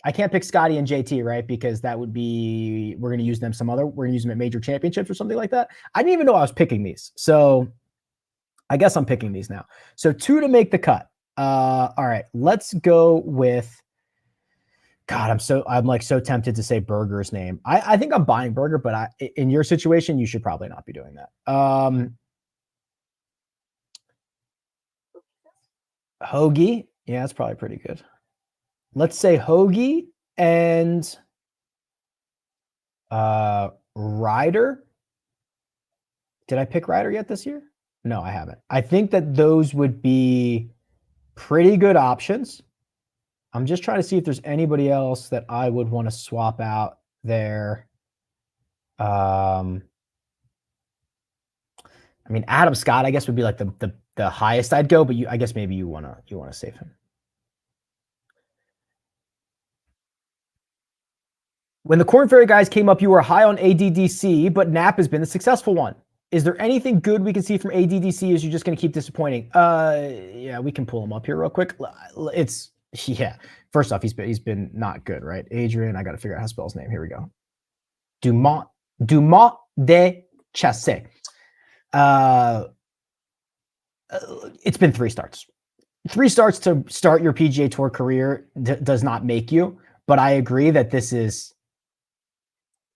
I can't pick Scotty and JT, right? Because that would be, we're going to use them we're going to use them at major championships or something like that. I didn't even know I was picking these. So I guess I'm picking these now. So 2 to make the cut. All right, let's go with, God, I'm like so tempted to say Berger's name. I think I'm buying Berger, but in your situation, you should probably not be doing that. Hoagie. Yeah, that's probably pretty good. Let's say Hoagie and Ryder. Did I pick Ryder yet this year? No, I haven't. I think that those would be pretty good options. I'm just trying to see if there's anybody else that I would want to swap out there. I mean, Adam Scott, I guess, would be like the highest I'd go, but I guess maybe you wanna save him. When the Corn Ferry guys came up, you were high on ADDC, but Knap has been the successful one. Is there anything good we can see from ADDC? Is you just going to keep disappointing? Yeah, we can pull him up here real quick. First off, he's been not good, right? Adrian, I got to figure out how to spell his name. Here we go. Dumont de Chasse. It's been 3 starts. 3 starts to start your PGA Tour career does not make you, but I agree that this is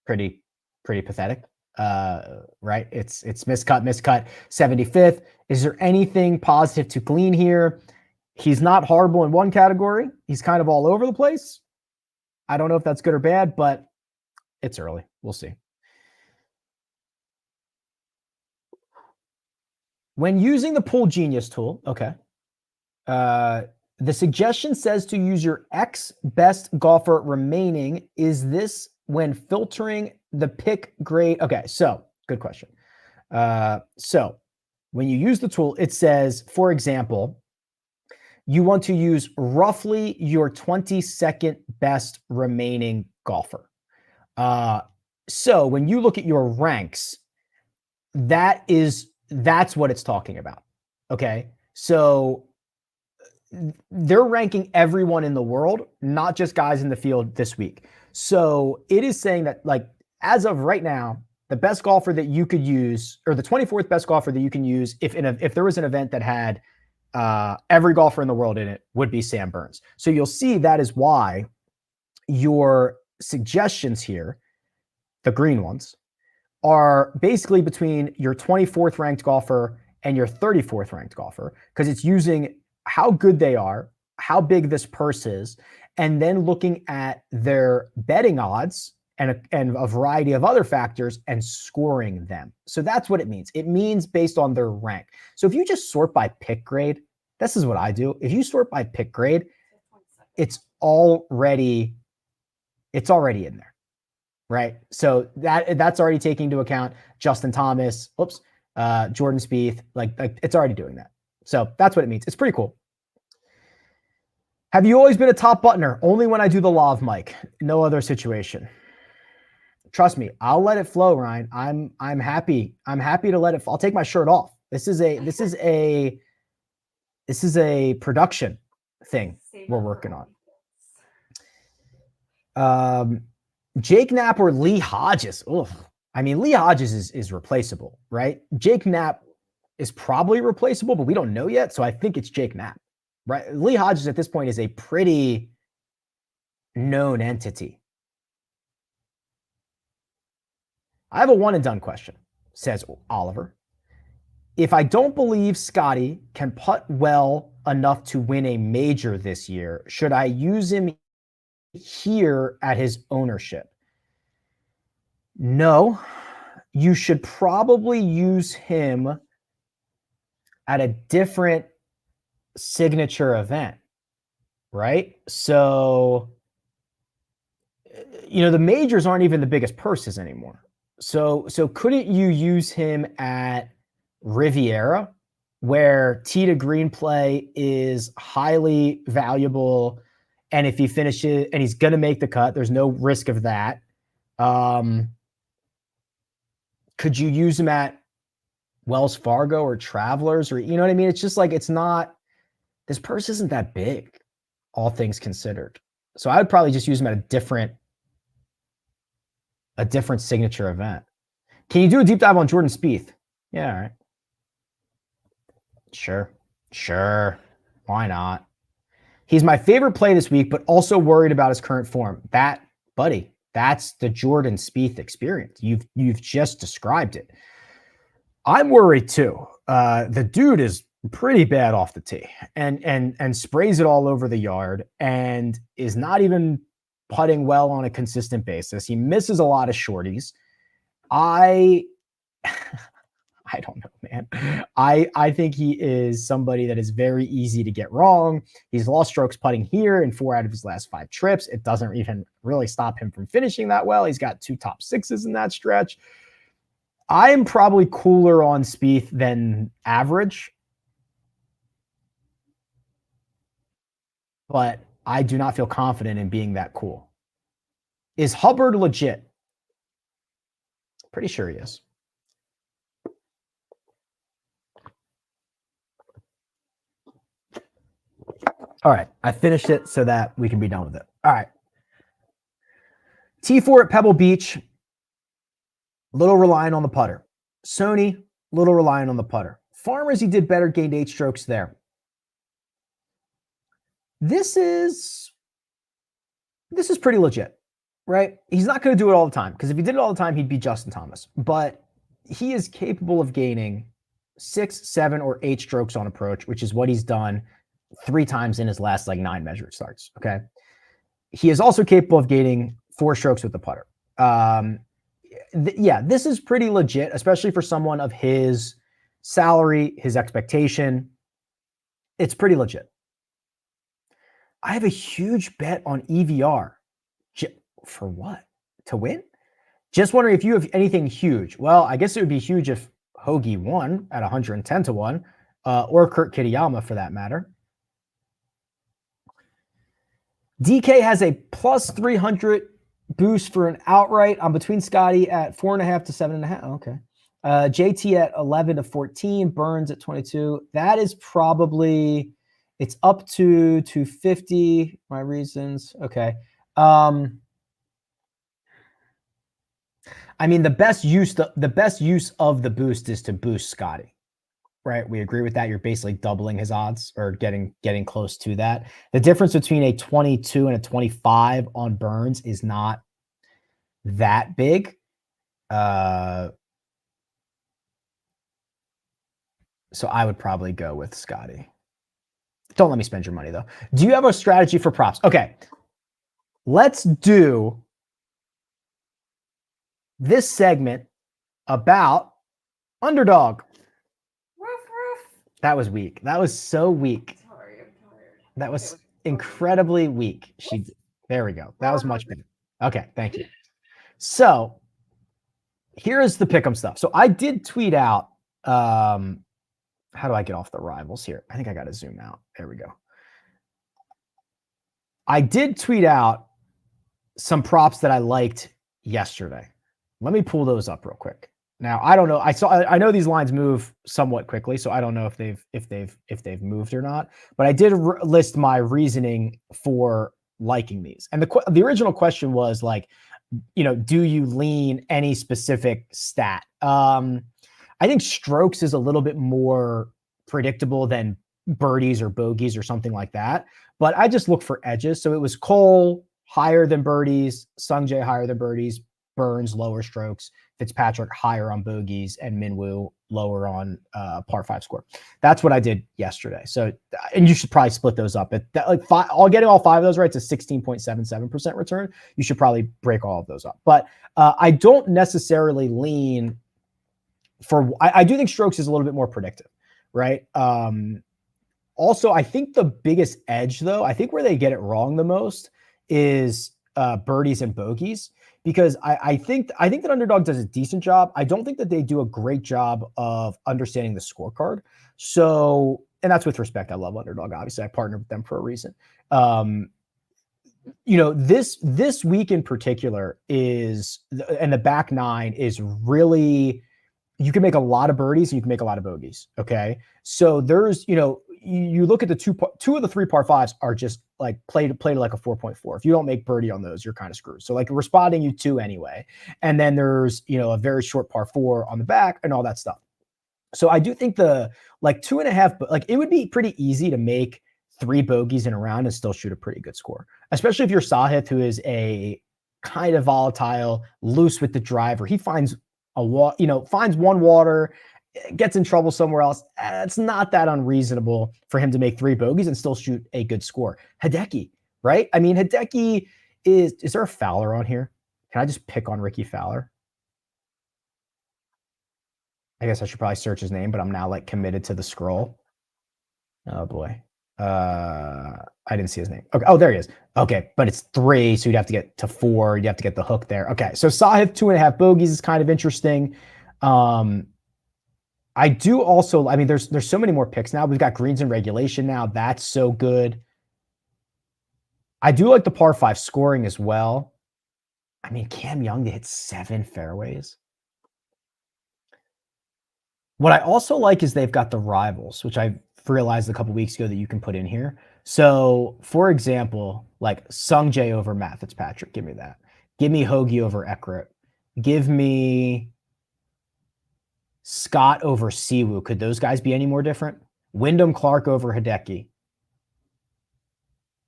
pretty pathetic. Right? It's miscut, 75th. Is there anything positive to glean here? He's not horrible in one category. He's kind of all over the place. I don't know if that's good or bad, but it's early. We'll see. When using the Pool Genius tool, okay. The suggestion says to use your X best golfer remaining. Is this when filtering the pick grade? Okay, so good question. So when you use the tool, it says, for example, you want to use roughly your 22nd best remaining golfer. So when you look at your ranks, that's what it's talking about. Okay. So they're ranking everyone in the world, not just guys in the field this week. So it is saying that, like, as of right now, the best golfer that you could use, or the 24th best golfer that you can use if there was an event that had every golfer in the world in it, would be Sam Burns. So you'll see that is why your suggestions here, the green ones, are basically between your 24th ranked golfer and your 34th ranked golfer, because it's using how good they are, how big this purse is, and then looking at their betting odds and a variety of other factors and scoring them. So that's what it means. It means based on their rank. So if you just sort by pick grade, this is what I do. If you sort by pick grade, it's already in there, right? So that's already taking into account Justin Thomas, Jordan Spieth, like it's already doing that. So that's what it means. It's pretty cool. Have you always been a top buttoner? Only when I do the lav mic. No other situation. Trust me, I'll let it flow, Ryan. I'm happy. I'm happy to let it. I'll take my shirt off. This is a production thing we're working on. Jake Knap or Lee Hodges? Ugh. I mean, Lee Hodges is replaceable, right? Jake Knap is probably replaceable, but we don't know yet. So I think it's Jake Knap, right? Lee Hodges at this point is a pretty known entity. I have a one and done question, says Oliver. If I don't believe Scotty can putt well enough to win a major this year, should I use him here at his ownership? No, you should probably use him at a different signature event, right? So, the majors aren't even the biggest purses anymore. So couldn't you use him at Riviera, where tee to green play is highly valuable, and if he finishes and he's going to make the cut, there's no risk of that. Could you use him at Wells Fargo or Travelers, or you know what I mean? It's just like, it's not, this purse isn't that big, all things considered. So I would probably just use him at a different signature event. Can you do a deep dive on Jordan Spieth? Yeah, all right. Sure. Why not? He's my favorite play this week, but also worried about his current form. Buddy, that's the Jordan Spieth experience. You've just described it. I'm worried too. The dude is pretty bad off the tee and sprays it all over the yard and is not even putting well on a consistent basis. He misses a lot of shorties. I don't know, man. I think he is somebody that is very easy to get wrong. He's lost strokes putting here in 4 out of his last 5 trips. It doesn't even really stop him from finishing that well. He's got 2 top 6s in that stretch. I am probably cooler on Spieth than average, but I do not feel confident in being that cool. Is Hubbard legit? Pretty sure he is. All right, I finished it so that we can be done with it. All right. T4 at Pebble Beach, little reliant on the putter. Sony, little reliant on the putter. Farmers, he did better, gained 8 strokes there. This is pretty legit, right? He's not going to do it all the time, because if he did it all the time, he'd be Justin Thomas. But he is capable of gaining 6, 7, or 8 strokes on approach, which is what he's done 3 times in his last 9 measured starts. Okay. He is also capable of gaining 4 strokes with the putter. Yeah, this is pretty legit, especially for someone of his salary, his expectation. It's pretty legit. I have a huge bet on EVR. For what? To win? Just wondering if you have anything huge. Well, I guess it would be huge if Hoagie won at 110 to 1, or Kurt Kitayama for that matter. DK has a plus 300 boost for an outright. I'm between Scotty at 4.5 to 7.5. Okay. JT at 11 to 14. Burns at 22. That is probably, it's up to 250. My reasons. Okay. I mean, the best use of the boost is to boost Scotty. Right, we agree with that. You're basically doubling his odds, or getting close to that. The difference between a 22 and a 25 on Burns is not that big. So I would probably go with Scotty. Don't let me spend your money, though. Do you have a strategy for props? Okay, let's do this segment about Underdog. That was weak. That was so weak. Sorry, I'm tired. That was incredibly weak. There we go. That was much better. Okay, thank you. So here is the pick'em stuff. So I did tweet out, how do I get off the rivals here? I think I got to zoom out. There we go. I did tweet out some props that I liked yesterday. Let me pull those up real quick. Now, I don't know. I know these lines move somewhat quickly, so I don't know if they've moved or not. But I did list my reasoning for liking these. And the original question was do you lean any specific stat? I think strokes is a little bit more predictable than birdies or bogeys or something like that. But I just look for edges. So it was Cole higher than birdies, Sungjae higher than birdies, Burns lower strokes, Fitzpatrick higher on bogeys, and Minwoo lower on par 5 score. That's what I did yesterday. So, and you should probably split those up. Getting all 5 of those right, it's a 16.77% return. You should probably break all of those up. But I don't necessarily lean for. I do think strokes is a little bit more predictive, right? Also, I think the biggest edge, though, I think where they get it wrong the most is birdies and bogeys. Because I think that Underdog does a decent job. I don't think that they do a great job of understanding the scorecard. So, and that's with respect. I love Underdog. Obviously, I partnered with them for a reason. This week in particular and the back 9 is really, you can make a lot of birdies and you can make a lot of bogeys. Okay, so there's you look at the two of the 3 par 5s are just play to like a 4.4. If you don't make birdie on those, you're kind of screwed. So we're spotting you 2 anyway. And then there's, a very short par 4 on the back and all that stuff. So I do think the 2.5, it would be pretty easy to make 3 bogeys in a round and still shoot a pretty good score, especially if you're Sahith, who is a kind of volatile, loose with the driver. He finds finds one water, gets in trouble somewhere else. It's not that unreasonable for him to make 3 bogeys and still shoot a good score. Hideki, right? I mean, Hideki is there a Fowler on here? Can I just pick on Rickie Fowler? I guess I should probably search his name, but I'm now like committed to the scroll. Oh boy. I didn't see his name. Okay. Oh, there he is. Okay, but it's 3, so you'd have to get to 4. You'd have to get the hook there. Okay, so Sahith 2.5 bogeys is kind of interesting. I do also, I mean, there's so many more picks now. We've got greens in regulation now. That's so good. I do like the par 5 scoring as well. I mean, Cam Young to hit 7 fairways. What I also like is they've got the rivals, which I realized a couple weeks ago that you can put in here. So, for example, like Sung Jae over Matt Fitzpatrick. Give me that. Give me Hoagie over Eckert. Give me Scott over Siwoo. Could those guys be any more different? Windham Clark over Hideki.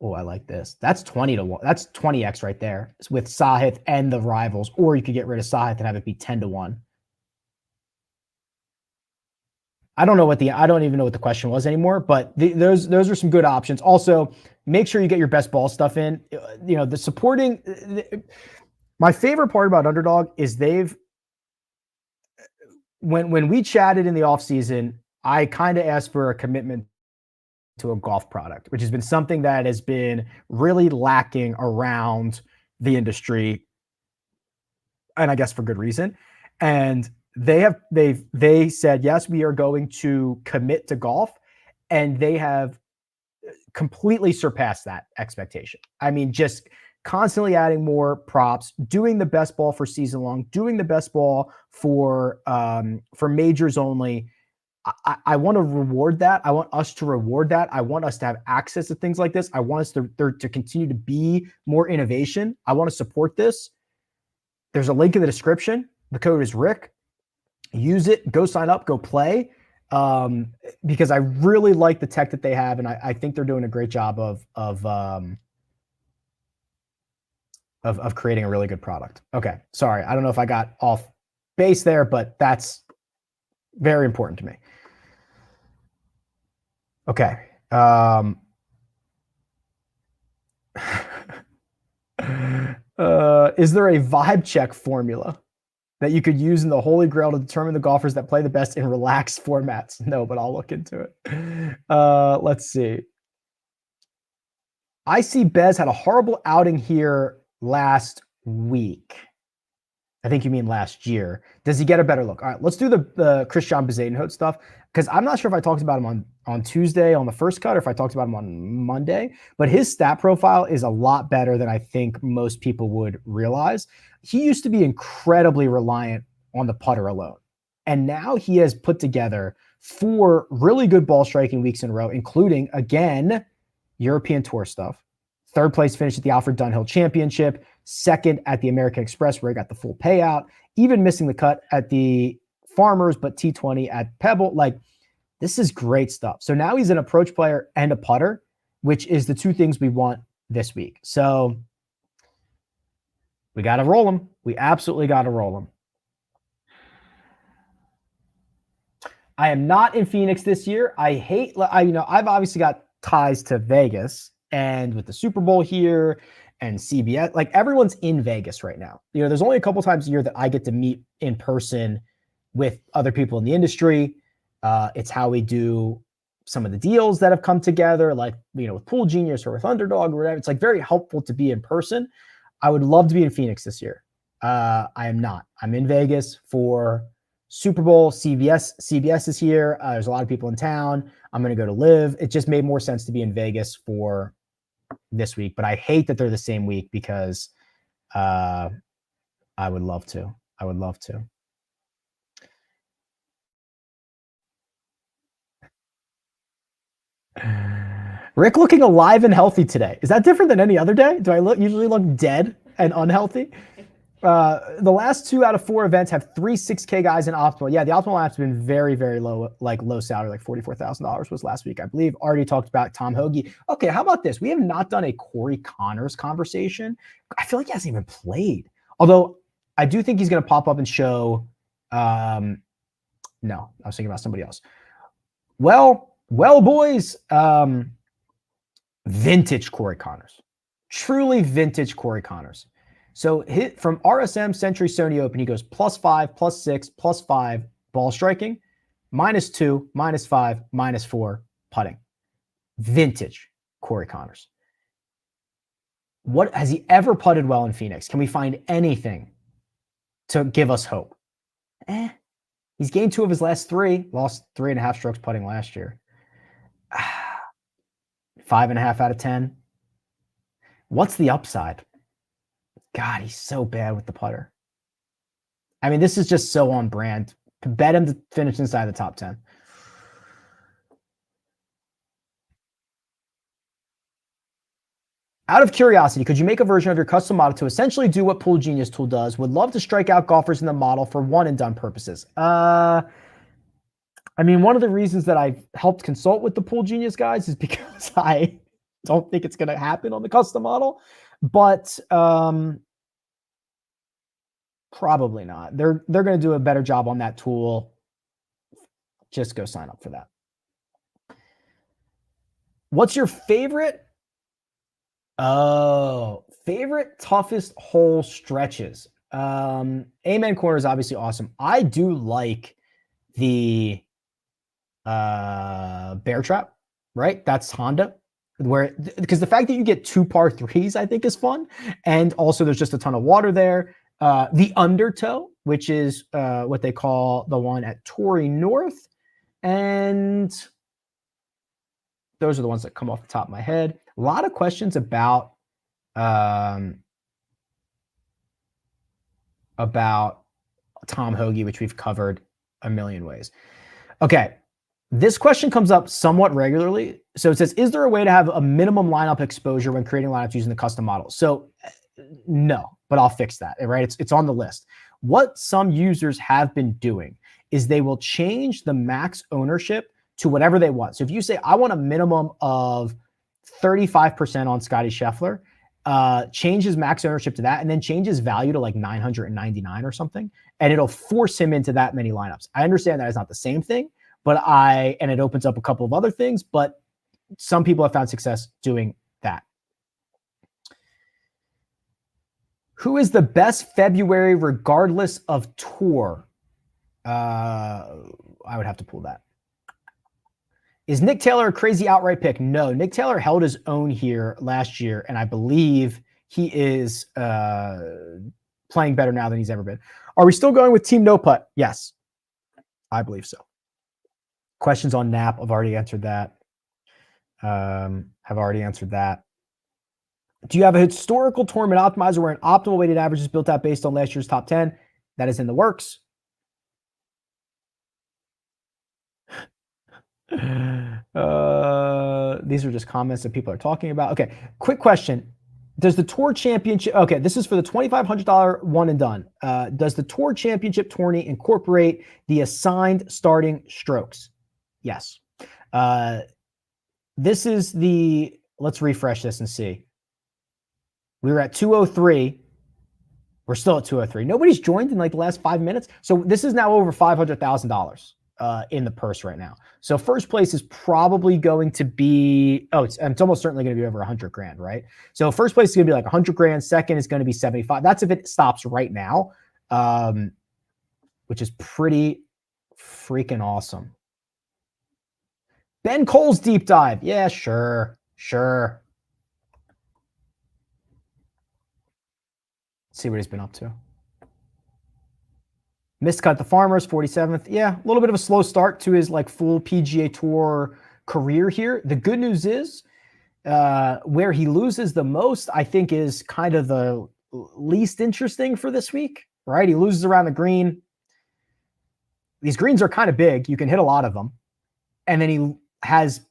Oh, I like this. That's 20 to 1. That's 20x right there with Sahith and the rivals. Or you could get rid of Sahith and have it be 10 to 1. I don't even know what the question was anymore, but those are some good options. Also, make sure you get your best ball stuff in. You know, the supporting. My favorite part about Underdog is when we chatted in the offseason, I kind of asked for a commitment to a golf product, which has been something that has been really lacking around the industry, and I guess for good reason. And they said, yes, we are going to commit to golf, and they have completely surpassed that expectation. I mean, just constantly adding more props, doing the best ball for season long, doing the best ball for majors only. I want to reward that. I want us to reward that. I want us to have access to things like this. I want us to continue to be more innovation. I want to support this. There's a link in the description. The code is Rick. Use it. Go sign up. Go play. Because I really like the tech that they have, and I think they're doing a great job of creating a really good product. Okay, sorry. I don't know if I got off base there, but that's very important to me. Okay. Is there a vibe check formula that you could use in the Holy Grail to determine the golfers that play the best in relaxed formats? No, but I'll look into it. Let's see. I see Bez had a horrible outing here last week. I think you mean last year. Does he get a better look? All right, let's do the Christian Bezuidenhout stuff, because I'm not sure if I talked about him on Tuesday on the first cut or if I talked about him on Monday, but his stat profile is a lot better than I think most people would realize. He used to be incredibly reliant on the putter alone, and now he has put together 4 really good ball striking weeks in a row, including, again, European Tour stuff. 3rd place finish at the Alfred Dunhill Championship, 2nd at the American Express, where he got the full payout, even missing the cut at the Farmers, but T20 at Pebble. Like, this is great stuff. So now he's an approach player and a putter, which is the 2 things we want this week. So we got to roll him. We absolutely got to roll him. I am not in Phoenix this year. I've obviously got ties to Vegas, and with the Super Bowl here and CBS, like, everyone's in Vegas right now. You know, there's only a couple times a year that I get to meet in person with other people in the industry. It's how we do some of the deals that have come together, like, you know, with Pool Genius or with Underdog or whatever. It's like very helpful to be in person. I would love to be in Phoenix this year. I am not. I'm in Vegas for Super Bowl. CBS is here. There's a lot of people in town. I'm going to go to LIV. It just made more sense to be in Vegas for this week, but I hate that they're the same week because I would love to. I would love to. Rick looking alive and healthy today. Is that different than any other day? Do I usually look dead and unhealthy? The last 2 out of 4 events have 3 6K guys in optimal. Yeah, the optimal app's been very, very low, like low salary, like $44,000 was last week, I believe. Already talked about Tom Hoagie. Okay, how about this? We have not done a Corey Connors conversation. I feel like he hasn't even played. Although I do think he's going to pop up and show. No, I was thinking about somebody else. Well, boys, vintage Corey Connors. Truly vintage Corey Connors. So from RSM Century Sony Open, he goes +5, +6, +5, ball striking, -2, -5, -4 putting. Vintage Corey Connors. What has he ever putted well in Phoenix? Can we find anything to give us hope? He's gained 2 of his last 3, lost 3.5 strokes putting last year. 5.5 out of 10. What's the upside? God, he's so bad with the putter. I mean, this is just so on brand. Bet him to finish inside the top 10. Out of curiosity, could you make a version of your custom model to essentially do what Pool Genius tool does? Would love to strike out golfers in the model for one and done purposes. I mean, one of the reasons that I've helped consult with the Pool Genius guys is because I don't think it's going to happen on the custom model, but probably not. They're going to do a better job on that tool. Just go sign up for that. What's your favorite? Oh, favorite toughest hole stretches. Amen Corner is obviously awesome. I do like the bear trap, right? That's Honda, where because the fact that you get 2 par 3s, I think is fun. And also there's just a ton of water there. The undertow, which is what they call the one at Torrey North. And those are the ones that come off the top of my head. A lot of questions about Tom Hoagie, which we've covered a million ways. Okay. This question comes up somewhat regularly. So it says, is there a way to have a minimum lineup exposure when creating lineups using the custom model? So no, but I'll fix that, right? It's on the list. What some users have been doing is they will change the max ownership to whatever they want. So if you say, I want a minimum of 35% on Scotty Scheffler, change his max ownership to that, and then change his value to like 999 or something, and it'll force him into that many lineups. I understand that it's not the same thing, and it opens up a couple of other things, but some people have found success doing that. Who is the best February regardless of tour? I would have to pull that. Is Nick Taylor a crazy outright pick? No, Nick Taylor held his own here last year, and I believe he is playing better now than he's ever been. Are we still going with Team No Putt? Yes, I believe so. Questions on Knap, I've already answered that. Do you have a historical tournament optimizer where an optimal weighted average is built out based on last year's top 10? That is in the works. These are just comments that people are talking about. Okay, quick question. Does the Tour Championship, okay, this is for the $2,500 one and done. Does the Tour Championship tourney incorporate the assigned starting strokes? Yes. This is the, let's refresh this and see. We were at 203. We're still at 203. Nobody's joined in like the last 5 minutes. So this is now over $500,000 in the purse right now. So first place is probably going to be, it's almost certainly going to be over 100 grand, right? So first place is going to be like 100 grand. Second is going to be 75. That's if it stops right now, which is pretty freaking awesome. Ben Cole's deep dive. Yeah, sure. Let's see what he's been up to. Missed cut the Farmers, 47th. Yeah, a little bit of a slow start to his like full PGA Tour career here. The good news is where he loses the most, I think, is kind of the least interesting for this week, right? He loses around the green. These greens are kind of big. You can hit a lot of them. And then he has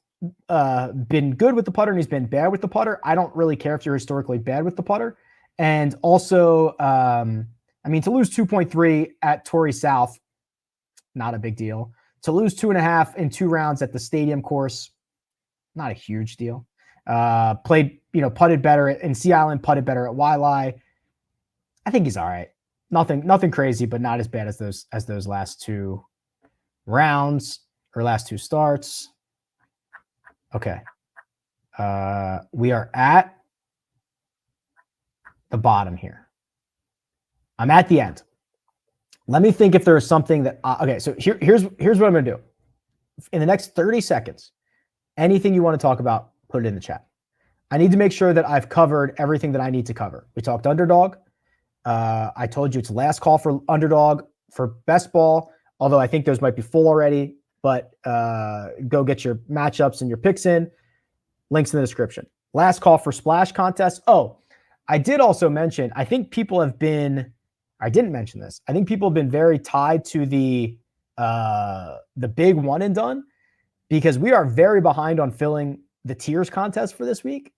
been good with the putter and he's been bad with the putter. I don't really care if you're historically bad with the putter. And also, I mean, to lose 2.3 at Torrey South, not a big deal. To lose 2.5 in 2 rounds at the stadium course, not a huge deal. Putted better in Sea Island, putted better at Waialae. I think he's all right. Nothing crazy, but not as bad as those last 2 rounds or last 2 starts. Okay. We are at the bottom here. I'm at the end. Let me think if there is something that okay. So here's what I'm going to do. In the next 30 seconds, anything you want to talk about, put it in the chat. I need to make sure that I've covered everything that I need to cover. We talked Underdog. I told you it's last call for Underdog for best ball, although I think those might be full already. But go get your matchups and your picks in. Links in the description. Last call for Splash contest. Oh, I did also mention, I think people have been, I didn't mention this. I think people have been very tied to the big one and done because we are very behind on filling the tiers contest for this week.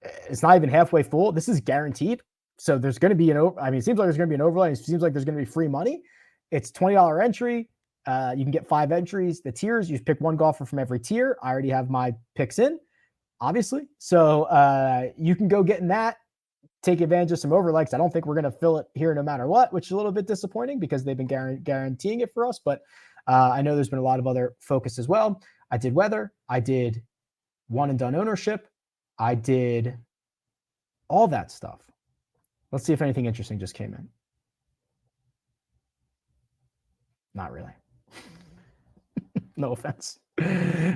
It's not even halfway full. This is guaranteed. So there's going to be it seems like there's going to be an overlay. It seems like there's going to be free money. It's $20 entry. You can get 5 entries. The tiers, you just pick one golfer from every tier. I already have my picks in, obviously. So you can go get in that, take advantage of some overlays. I don't think we're going to fill it here no matter what, which is a little bit disappointing because they've been guaranteeing it for us. But I know there's been a lot of other focus as well. I did weather. I did one and done ownership. I did all that stuff. Let's see if anything interesting just came in. Not really. No offense.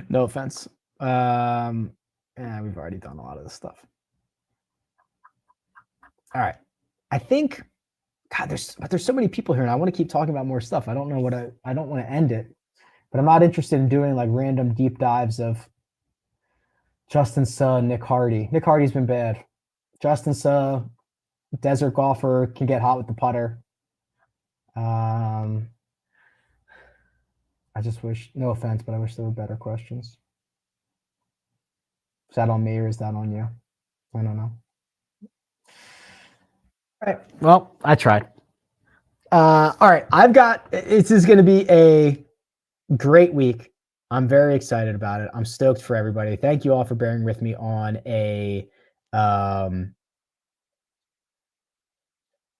No offense. Yeah, we've already done a lot of this stuff. All right. I think, God, there's so many people here, and I want to keep talking about more stuff. I don't know what I don't want to end it, but I'm not interested in doing like random deep dives of Justin Suh, Nick Hardy. Nick Hardy's been bad. Justin Suh, desert golfer, can get hot with the putter. I just wish, no offense, but I wish there were better questions. Is that on me or is that on you? I don't know. All right. Well, I tried. All right. This is going to be a great week. I'm very excited about it. I'm stoked for everybody. Thank you all for bearing with me on a,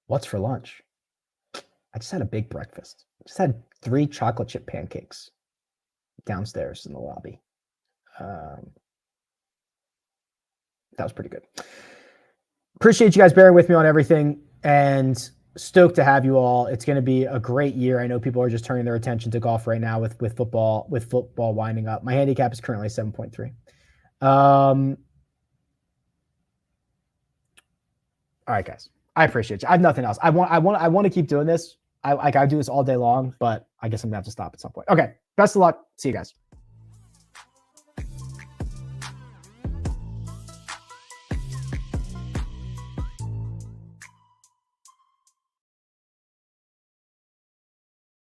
what's for lunch? I just had a big breakfast. I just had 3 chocolate chip pancakes downstairs in the lobby. That was pretty good. Appreciate you guys bearing with me on everything and stoked to have you all. It's going to be a great year. I know people are just turning their attention to golf right now with football winding up. My handicap is currently 7.3. All right, guys. I appreciate you. I have nothing else. I want to keep doing this. I do this all day long, but I guess I'm gonna have to stop at some point. Okay. Best of luck. See you guys.